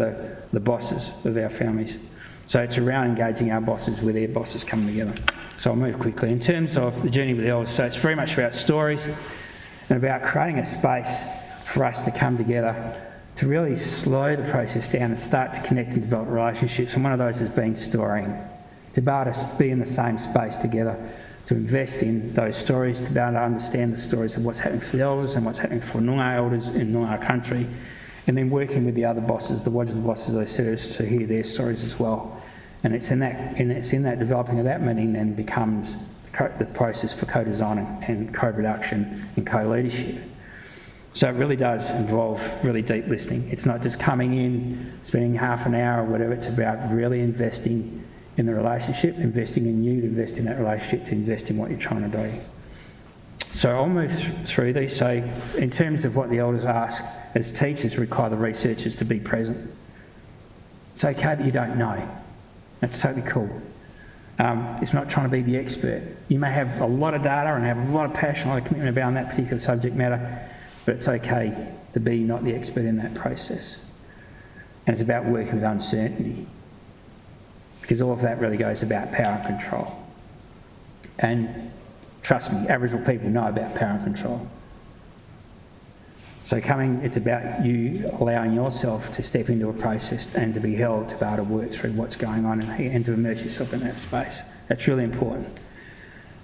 the bosses of our families. So it's around engaging our bosses with their bosses coming together. So I'll move quickly. In terms of the journey with the elders, so it's very much about stories and about creating a space for us to come together to really slow the process down and start to connect and develop relationships. And one of those has been storying. To be able to be in the same space together, to invest in those stories, to be able to understand the stories of what's happening for the elders and what's happening for Noongar elders in Noongar country, and then working with the other bosses, the Wodjil bosses, those servers, to hear their stories as well. And it's in that developing of that meaning then becomes the process for co-design and co-production and co-leadership. So it really does involve really deep listening. It's not just coming in, spending half an hour or whatever. It's about really investing in the relationship, investing in you to invest in that relationship, to invest in what you're trying to do. So I'll move through these. So in terms of what the elders ask, as teachers require the researchers to be present. It's okay that you don't know. That's totally cool. It's not trying to be the expert. You may have a lot of data and have a lot of passion, a lot of commitment about that particular subject matter, but it's okay to be not the expert in that process. And it's about working with uncertainty, because all of that really goes about power and control. And trust me, Aboriginal people know about power and control. So it's about you allowing yourself to step into a process and to be held to be able to work through what's going on and to immerse yourself in that space. That's really important.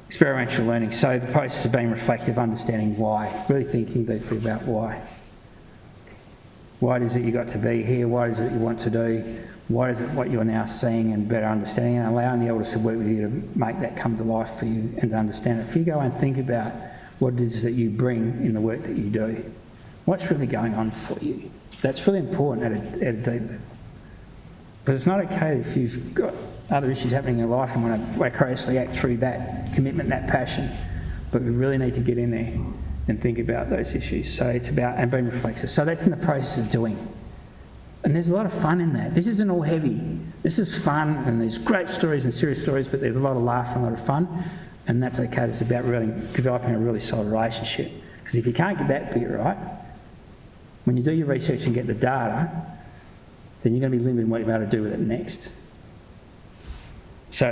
Experiential learning. So the process of being reflective, understanding why, really thinking deeply about why. Why is it you got to be here? What is it you want to do? What is it what you're now seeing and better understanding, and allowing the elders to work with you to make that come to life for you and to understand it. If you go and think about what it is that you bring in the work that you do, what's really going on for you? That's really important at a deep level. But it's not okay if you've got other issues happening in your life and want to vicariously act through that commitment, that passion. But we really need to get in there and think about those issues. So it's about, and being reflexive. So that's in the process of doing. And there's a lot of fun in that. This isn't all heavy. This is fun, and there's great stories and serious stories, but there's a lot of laughter and a lot of fun. And that's okay. It's about really developing a really solid relationship. Because if you can't get that bit right, when you do your research and get the data, then you're going to be limited in what you're able to do with it next. So,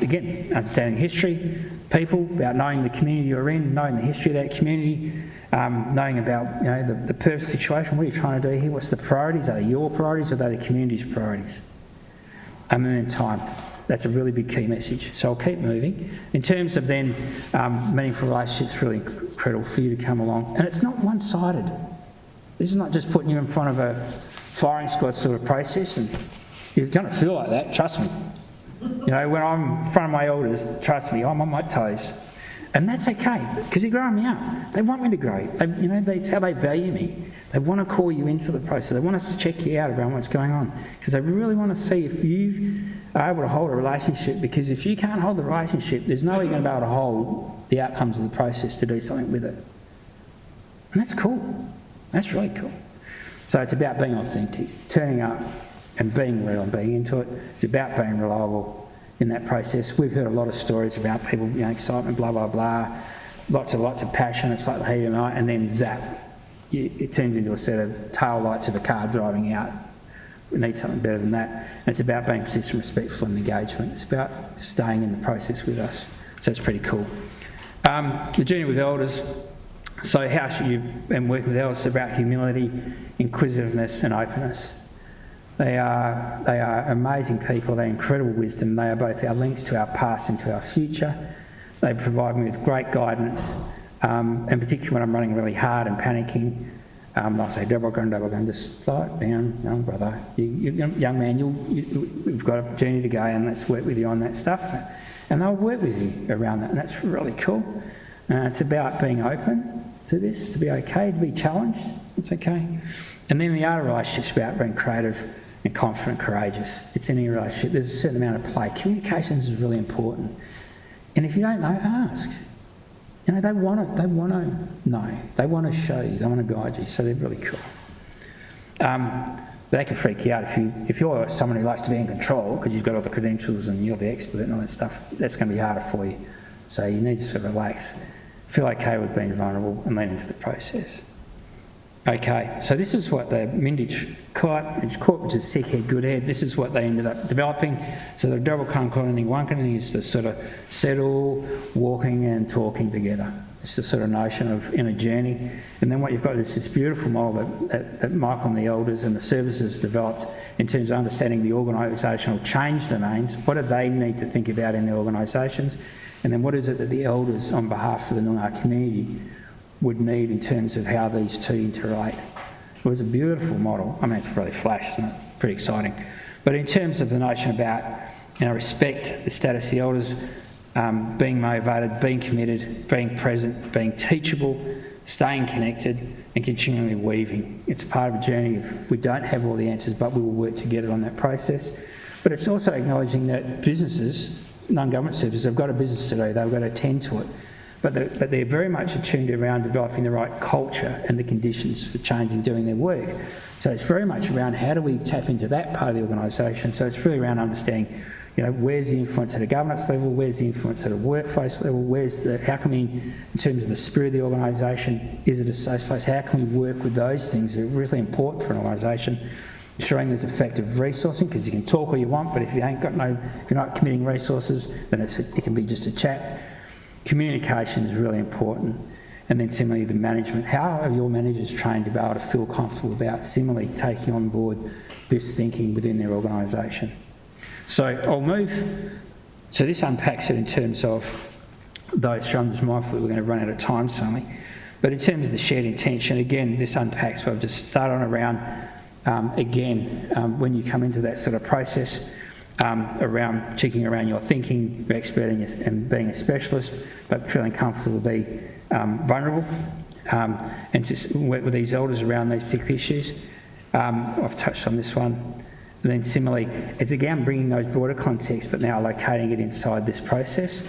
again, understanding history, people, about knowing the community you're in, knowing the history of that community, knowing about the purpose situation, what are you trying to do here, what's the priorities, are they your priorities or are they the community's priorities? And then time. That's a really big key message. So I'll keep moving. In terms of then meaningful relationships, really critical for you to come along. And it's not one-sided. This is not just putting you in front of a firing squad sort of process, and you're going to feel like that, trust me. When I'm in front of my elders, trust me, I'm on my toes. And that's okay, because you're growing me up. They want me to grow. That's how they value me. They want to call you into the process. They want us to check you out around what's going on, because they really want to see if you are able to hold a relationship, because if you can't hold the relationship, there's no way you're going to be able to hold the outcomes of the process to do something with it. And that's cool. That's really cool. So it's about being authentic, turning up and being real and being into it. It's about being reliable in that process. We've heard a lot of stories about people, excitement, blah, blah, blah, lots of passion. It's like the heat of the night, and then zap. It turns into a set of tail lights of a car driving out. We need something better than that. And it's about being persistent, respectful and engagement. It's about staying in the process with us. So it's pretty cool. The journey with elders. So how should you, and working with elders, about humility, inquisitiveness and openness. They are amazing people. They're incredible wisdom. They are both our links to our past and to our future. They provide me with great guidance, and particularly when I'm running really hard and panicking, they'll say, double gun, just slow it down, young brother. Young man, we've got a journey to go, and let's work with you on that stuff. And they'll work with you around that, and that's really cool. It's about being open to this, to be okay, to be challenged. It's okay. And then the other relationship's about being creative and confident, courageous. It's in any relationship. There's a certain amount of play. Communications is really important. And if you don't know, ask. You know, they want to know. They want to show you. They want to guide you. So they're really cool. They can freak you out if you're someone who likes to be in control because you've got all the credentials and you're the expert and all that stuff. That's going to be harder for you. So you need to sort of relax, feel okay with being vulnerable, and lean into the process. Okay, so this is what the Minditch caught, which is sick head, good head. This is what they ended up developing. So the double concordating wankaning is the sort of settle, walking and talking together. It's the sort of notion of in a journey. And then what you've got is this beautiful model that Michael and the elders and the services developed in terms of understanding the organisational change domains. What do they need to think about in their organisations? And then what is it that the elders on behalf of the Noongar community would need in terms of how these two interrelate. It was a beautiful model. I mean, it's really flash, isn't it? Pretty exciting. But in terms of the notion about, you know, respect, the status of the elders, being motivated, being committed, being present, being teachable, staying connected, and continually weaving. It's part of a journey of we don't have all the answers, but we will work together on that process. But it's also acknowledging that businesses, non-government services, have got a business to do. They've got to attend to it. But they're very much attuned around developing the right culture and the conditions for changing, doing their work. So it's very much around how do we tap into that part of the organisation. So it's really around understanding, you know, where's the influence at a governance level, where's the influence at a workplace level, how can we, in terms of the spirit of the organisation, is it a safe place? How can we work with those things that are really important for an organisation? Ensuring there's effective resourcing, because you can talk all you want, but if you if you're not committing resources, then it can be just a chat. Communication is really important. And then similarly, the management. How are your managers trained to be able to feel comfortable about similarly taking on board this thinking within their organisation? So I'll move. So this unpacks it in terms of those. So I'm just mindful that we're going to run out of time suddenly. But in terms of the shared intention, again, this unpacks what I've just started on around, when you come into that sort of process, around checking around your thinking, your experting and being a specialist, but feeling comfortable to be vulnerable, and to work with these elders around these particular issues. I've touched on this one. And then similarly, it's again bringing those broader contexts, but now locating it inside this process,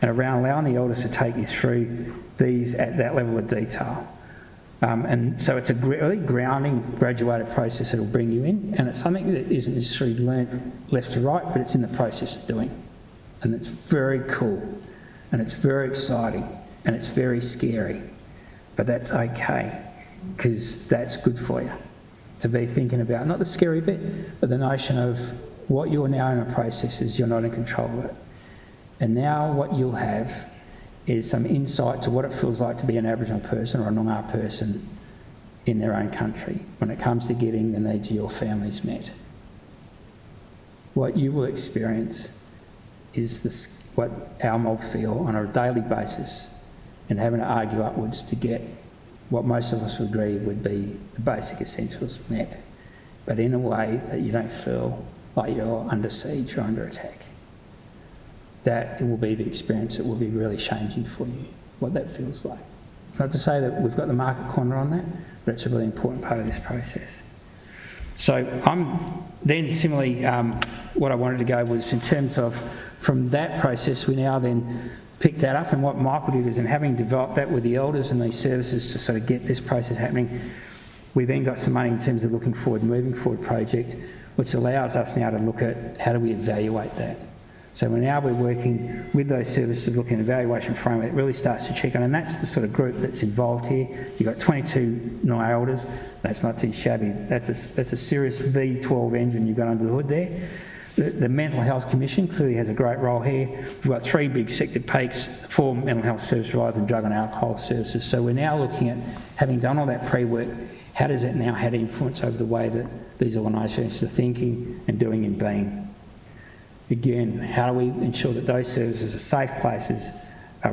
and around allowing the elders to take you through these at that level of detail. And so it's a really grounding, graduated process that will bring you in, and it's something that isn't necessarily learnt left to right, but it's in the process of doing. And it's very cool, and it's very exciting, and it's very scary, but that's okay, because that's good for you, to be thinking about, not the scary bit, but the notion of what you're now in a process is you're not in control of it. And now what you'll have is some insight to what it feels like to be an Aboriginal person or a Noongar person in their own country when it comes to getting the needs of your families met. What you will experience is what our mob feel on a daily basis, and having to argue upwards to get what most of us would agree would be the basic essentials met, but in a way that you don't feel like you're under siege or under attack. That it will be the experience that will be really changing for you, what that feels like. It's not to say that we've got the market corner on that, but it's a really important part of this process. So then similarly, what I wanted to go was in terms of, from that process, we now then pick that up, and what Michael did is, in having developed that with the elders and these services to sort of get this process happening, we then got some money in terms of looking forward, moving forward project, which allows us now to look at how do we evaluate that. So we're working with those services, looking at an evaluation framework that really starts to check on, and that's the sort of group that's involved here. You've got 22 Noongar elders. That's not too shabby. That's a serious V12 engine you've got under the hood there. The Mental Health Commission clearly has a great role here. We've got 3 big sector peaks, 4 mental health service providers and drug and alcohol services. So we're now looking at, having done all that pre-work, how does it now have influence over the way that these organisations are thinking and doing and being? Again, how do we ensure that those services are safe places, are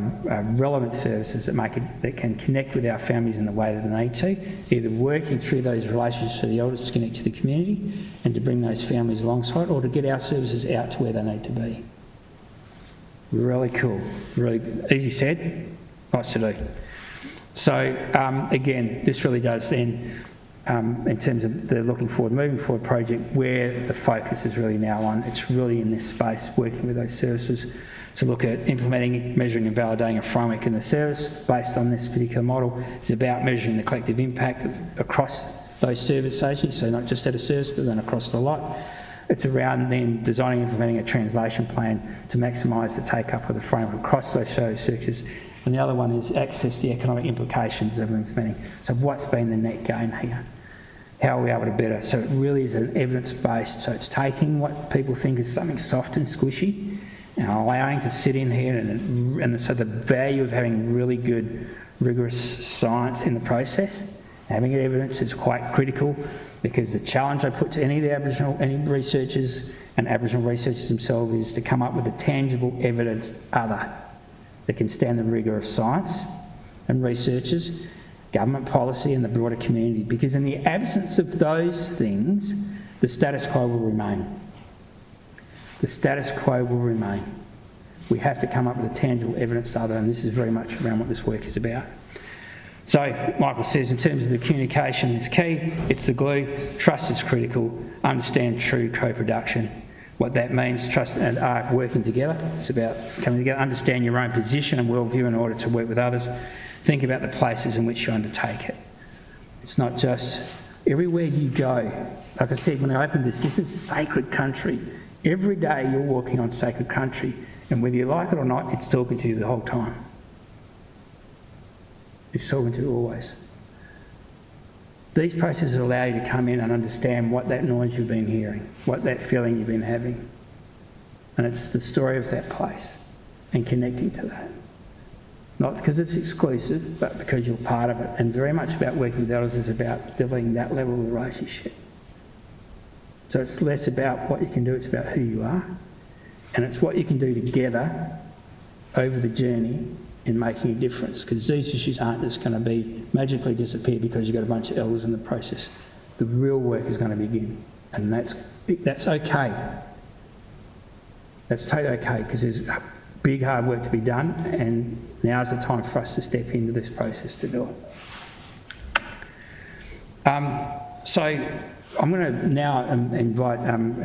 relevant services that can connect with our families in the way that they need to, either working through those relationships for the elders to connect to the community and to bring those families alongside, or to get our services out to where they need to be. Really cool, really easy said, lots to do. So again, this really does then in terms of the moving forward project, where the focus is really now on. It's really in this space, working with those services to look at implementing, measuring and validating a framework in the service based on this particular model. It's about measuring the collective impact across those service agencies, so not just at a service but then across the lot. It's around then designing and implementing a translation plan to maximise the take-up of the framework across those services. And the other one is access the economic implications of implementing. So what's been the net gain here? How are we able to better? So it really is an evidence-based, so it's taking what people think is something soft and squishy and allowing to sit in here, and so the value of having really good, rigorous science in the process, having evidence is quite critical, because the challenge I put to any researchers and Aboriginal researchers themselves is to come up with a tangible evidence other that can stand the rigour of science and researchers, government policy and the broader community, because in the absence of those things, the status quo will remain. The status quo will remain. We have to come up with a tangible evidence other, and this is very much around what this work is about. So Michael says in terms of the communication is key, it's the glue, trust is critical, understand true co-production. What that means, trust and art working together. It's about coming together, understand your own position and worldview in order to work with others. Think about the places in which you undertake it. It's not just everywhere you go. Like I said, when I opened this is sacred country. Every day you're walking on sacred country, and whether you like it or not, it's talking to you the whole time. It's talking to you always. These processes allow you to come in and understand what that noise you've been hearing, what that feeling you've been having. And it's the story of that place and connecting to that. Not because it's exclusive, but because you're part of it. And very much about working with others is about developing that level of relationship. So it's less about what you can do, it's about who you are. And it's what you can do together over the journey in making a difference, because these issues aren't just going to be magically disappear because you've got a bunch of elders in the process. The real work is going to begin, and that's okay. That's totally okay, because there's big hard work to be done, and now's the time for us to step into this process to do it. So I'm going to now invite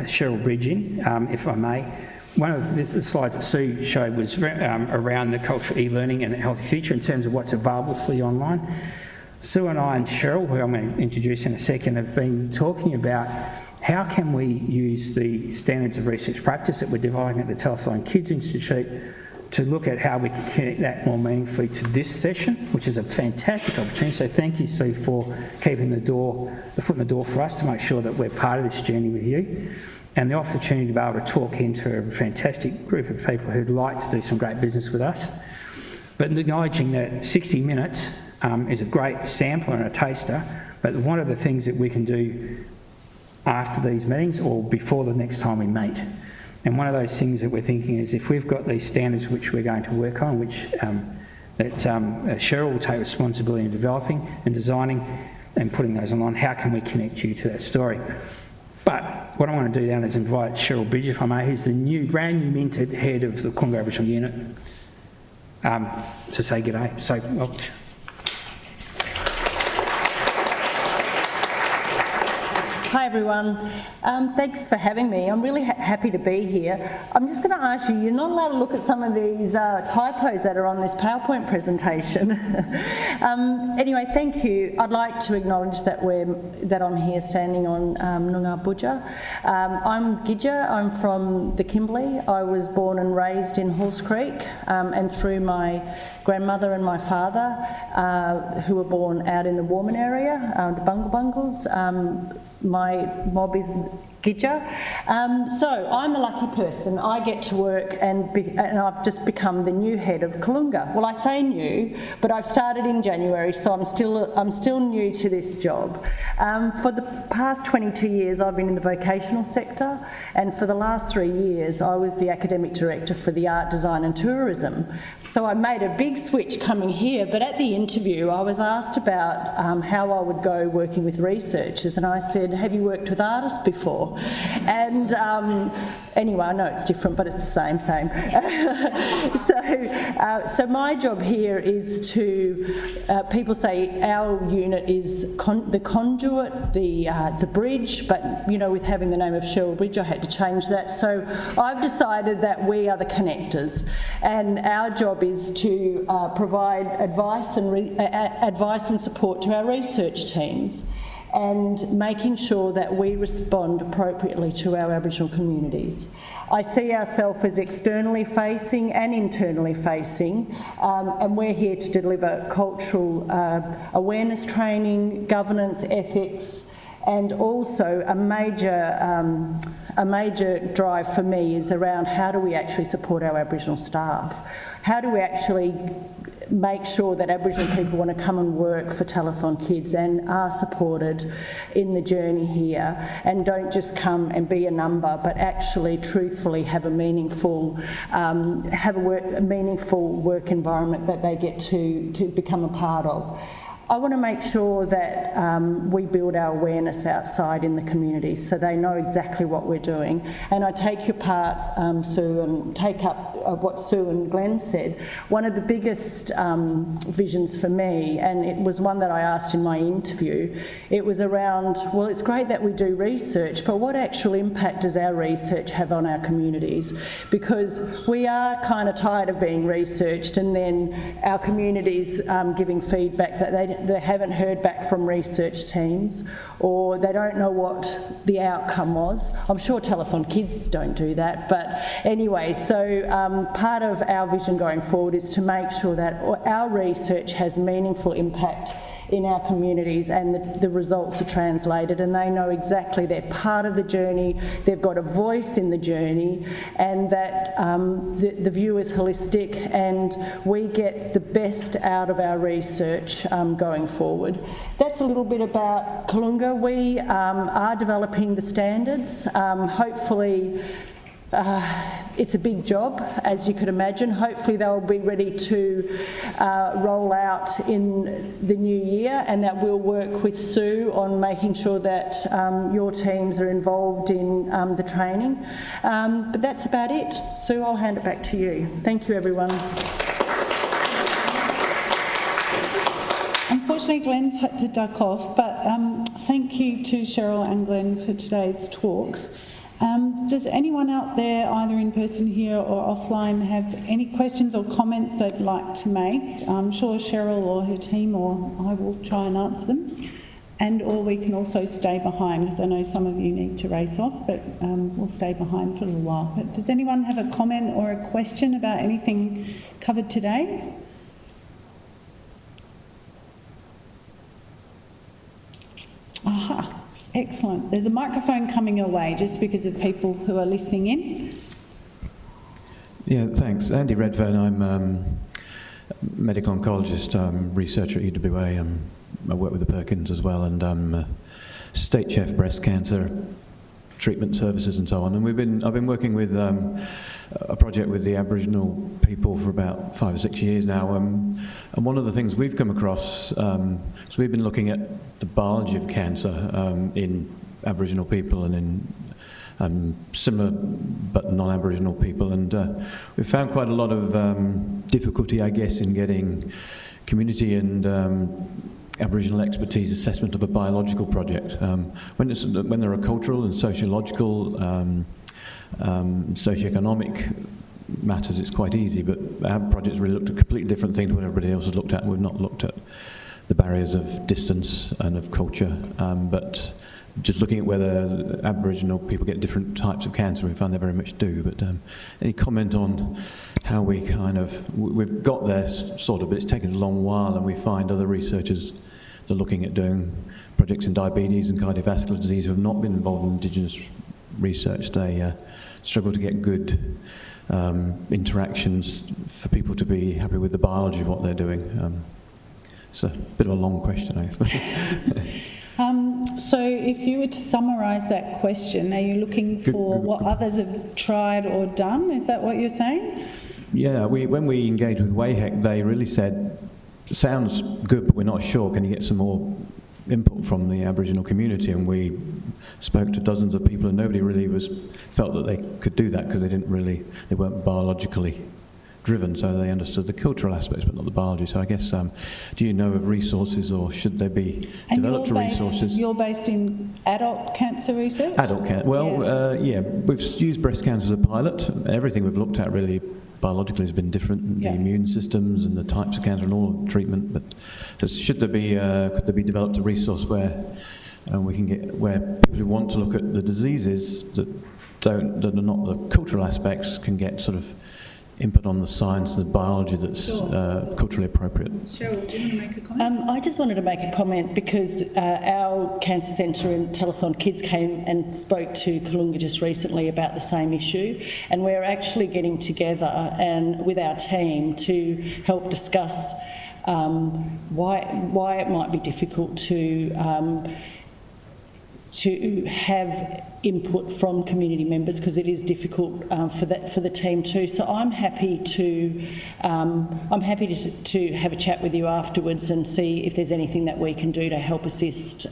Cheryl Bridge in, if I may. One of the slides that Sue showed was around the cultural e-learning and a healthy future in terms of what's available for you online. Sue and I and Cheryl, who I'm going to introduce in a second, have been talking about how can we use the standards of research practice that we're developing at the Telethon Kids Institute to look at how we can connect that more meaningfully to this session, which is a fantastic opportunity. So thank you, Sue, for keeping the foot in the door for us to make sure that we're part of this journey with you. And the opportunity to be able to talk into a fantastic group of people who'd like to do some great business with us. But acknowledging that 60 minutes is a great sample and a taster, but one of the things that we can do after these meetings or before the next time we meet. And one of those things that we're thinking is if we've got these standards which we're going to work on, which Cheryl will take responsibility in developing and designing and putting those online, how can we connect you to that story? But what I want to do now is invite Cheryl Bridge, if I may, who's the brand new minted head of the Congo Aboriginal unit, to say g'day. So, well, Hi everyone, thanks for having me. I'm really happy to be here. I'm just going to ask you, you're not allowed to look at some of these typos that are on this PowerPoint presentation. Anyway, thank you. I'd like to acknowledge that I'm here standing on Noongar Budja. I'm Gidja, I'm from the Kimberley. I was born and raised in Horse Creek, and through my grandmother and my father, who were born out in the Warman area, the Bungle Bungles. My mob is Gidja. So I'm the lucky person. I get to work and I've just become the new head of Kalunga. Well, I say new, but I've started in January, so I'm still new to this job. For the past 22 years, I've been in the vocational sector, and for the last 3 years, I was the academic director for the art, design and tourism. So I made a big switch coming here, but at the interview, I was asked about how I would go working with researchers, and I said, have you worked with artists before? anymore. And anyway, I know it's different, but it's the same. So my job here is to, people say our unit is the conduit, the bridge, but you know, with having the name of Cheryl Bridge, I had to change that. So I've decided that we are the connectors, and our job is to provide advice and support to our research teams, and making sure that we respond appropriately to our Aboriginal communities. I see ourselves as externally facing and internally facing, and we're here to deliver cultural awareness training, governance, ethics, and also a major drive for me is around how do we actually support our Aboriginal staff? How do we actually make sure that Aboriginal people want to come and work for Telethon Kids and are supported in the journey here, and don't just come and be a number, but actually truthfully have a meaningful work environment that they get to become a part of. I want to make sure that we build our awareness outside in the communities so they know exactly what we're doing. And I take your part, Sue, and take up what Sue and Glenn said. One of the biggest visions for me, and it was one that I asked in my interview, it was around, well, it's great that we do research, but what actual impact does our research have on our communities? Because we are kind of tired of being researched and then our communities giving feedback that they haven't heard back from research teams, or they don't know what the outcome was. I'm sure Telethon Kids don't do that, but anyway, so part of our vision going forward is to make sure that our research has meaningful impact in our communities, and the results are translated and they know exactly they're part of the journey, they've got a voice in the journey, and that the view is holistic and we get the best out of our research going forward. That's a little bit about Kalunga. We are developing the standards. Hopefully it's a big job, as you could imagine. Hopefully they'll be ready to roll out in the new year, and that we'll work with Sue on making sure that your teams are involved in the training. But that's about it. Sue, I'll hand it back to you. Thank you, everyone. Unfortunately, Glenn's had to duck off, but thank you to Cheryl and Glenn for today's talks. Does anyone out there, either in person here or offline, have any questions or comments they'd like to make? I'm sure Cheryl or her team or I will try and answer them. And or we can also stay behind, because I know some of you need to race off, but we'll stay behind for a little while. But does anyone have a comment or a question about anything covered today? Aha. Excellent. There's a microphone coming your way, just because of people who are listening in. Yeah, thanks. Andy Redfern. I'm a medical oncologist, researcher at UWA. I work with the Perkins as well, and I'm a state chair for breast cancer treatment services and so on. And I've been working with a project with the Aboriginal people for about 5 or 6 years now. And one of the things we've come across, so we've been looking at the biology of cancer in Aboriginal people and in similar but non-Aboriginal people, and we've found quite a lot of difficulty, I guess, in getting community and Aboriginal expertise assessment of a biological project. When there are cultural and sociological, socioeconomic matters, it's quite easy, but our project's really looked at completely different things to what everybody else has looked at. We've not looked at the barriers of distance and of culture, but just looking at whether Aboriginal people get different types of cancer, we find they very much do. But any comment on how we've got there sort of, but it's taken a long while, and we find other researchers that are looking at doing projects in diabetes and cardiovascular disease who have not been involved in Indigenous research. They struggle to get good interactions for people to be happy with the biology of what they're doing. It's a bit of a long question, I guess. So if you were to summarise that question, are you looking for what others have tried or done? Is that what you're saying? Yeah, when we engaged with WAHEC, they really said, sounds good, but we're not sure. Can you get some more input from the Aboriginal community? And we spoke to dozens of people, and nobody really felt that they could do that because they weren't biologically driven, so they understood the cultural aspects but not the biology. So I guess, do you know of resources, or should there be developed resources? You're based in adult cancer research? Adult cancer. Well, we've used breast cancer as a pilot. Everything we've looked at really biologically has been different, the immune systems and the types of cancer and all of treatment. But could there be developed a resource where we can get, where people who want to look at the diseases that are not the cultural aspects can get sort of input on the science and the biology that's culturally appropriate. Cheryl, do you want to make a comment? I just wanted to make a comment because our cancer centre in Telethon kids came and spoke to Kalunga just recently about the same issue, and we're actually getting together and with our team to help discuss why it might be difficult to have input from community members, because it is difficult for the team too. So I'm happy to have a chat with you afterwards and see if there's anything that we can do to help assist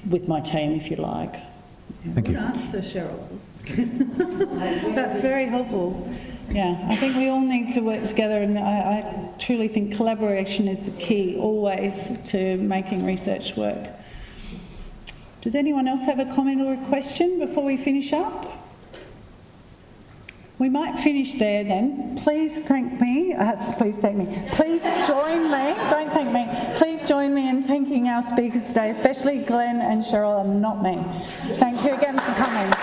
with my team, if you like. Thank you. Good answer, Cheryl. That's very helpful. Yeah, I think we all need to work together, and I truly think collaboration is the key always to making research work. Does anyone else have a comment or a question before we finish up? We might finish there then. Please thank me. Please thank me. Please join me. Don't thank me. Please join me in thanking our speakers today, especially Glenn and Cheryl, and not me. Thank you again for coming.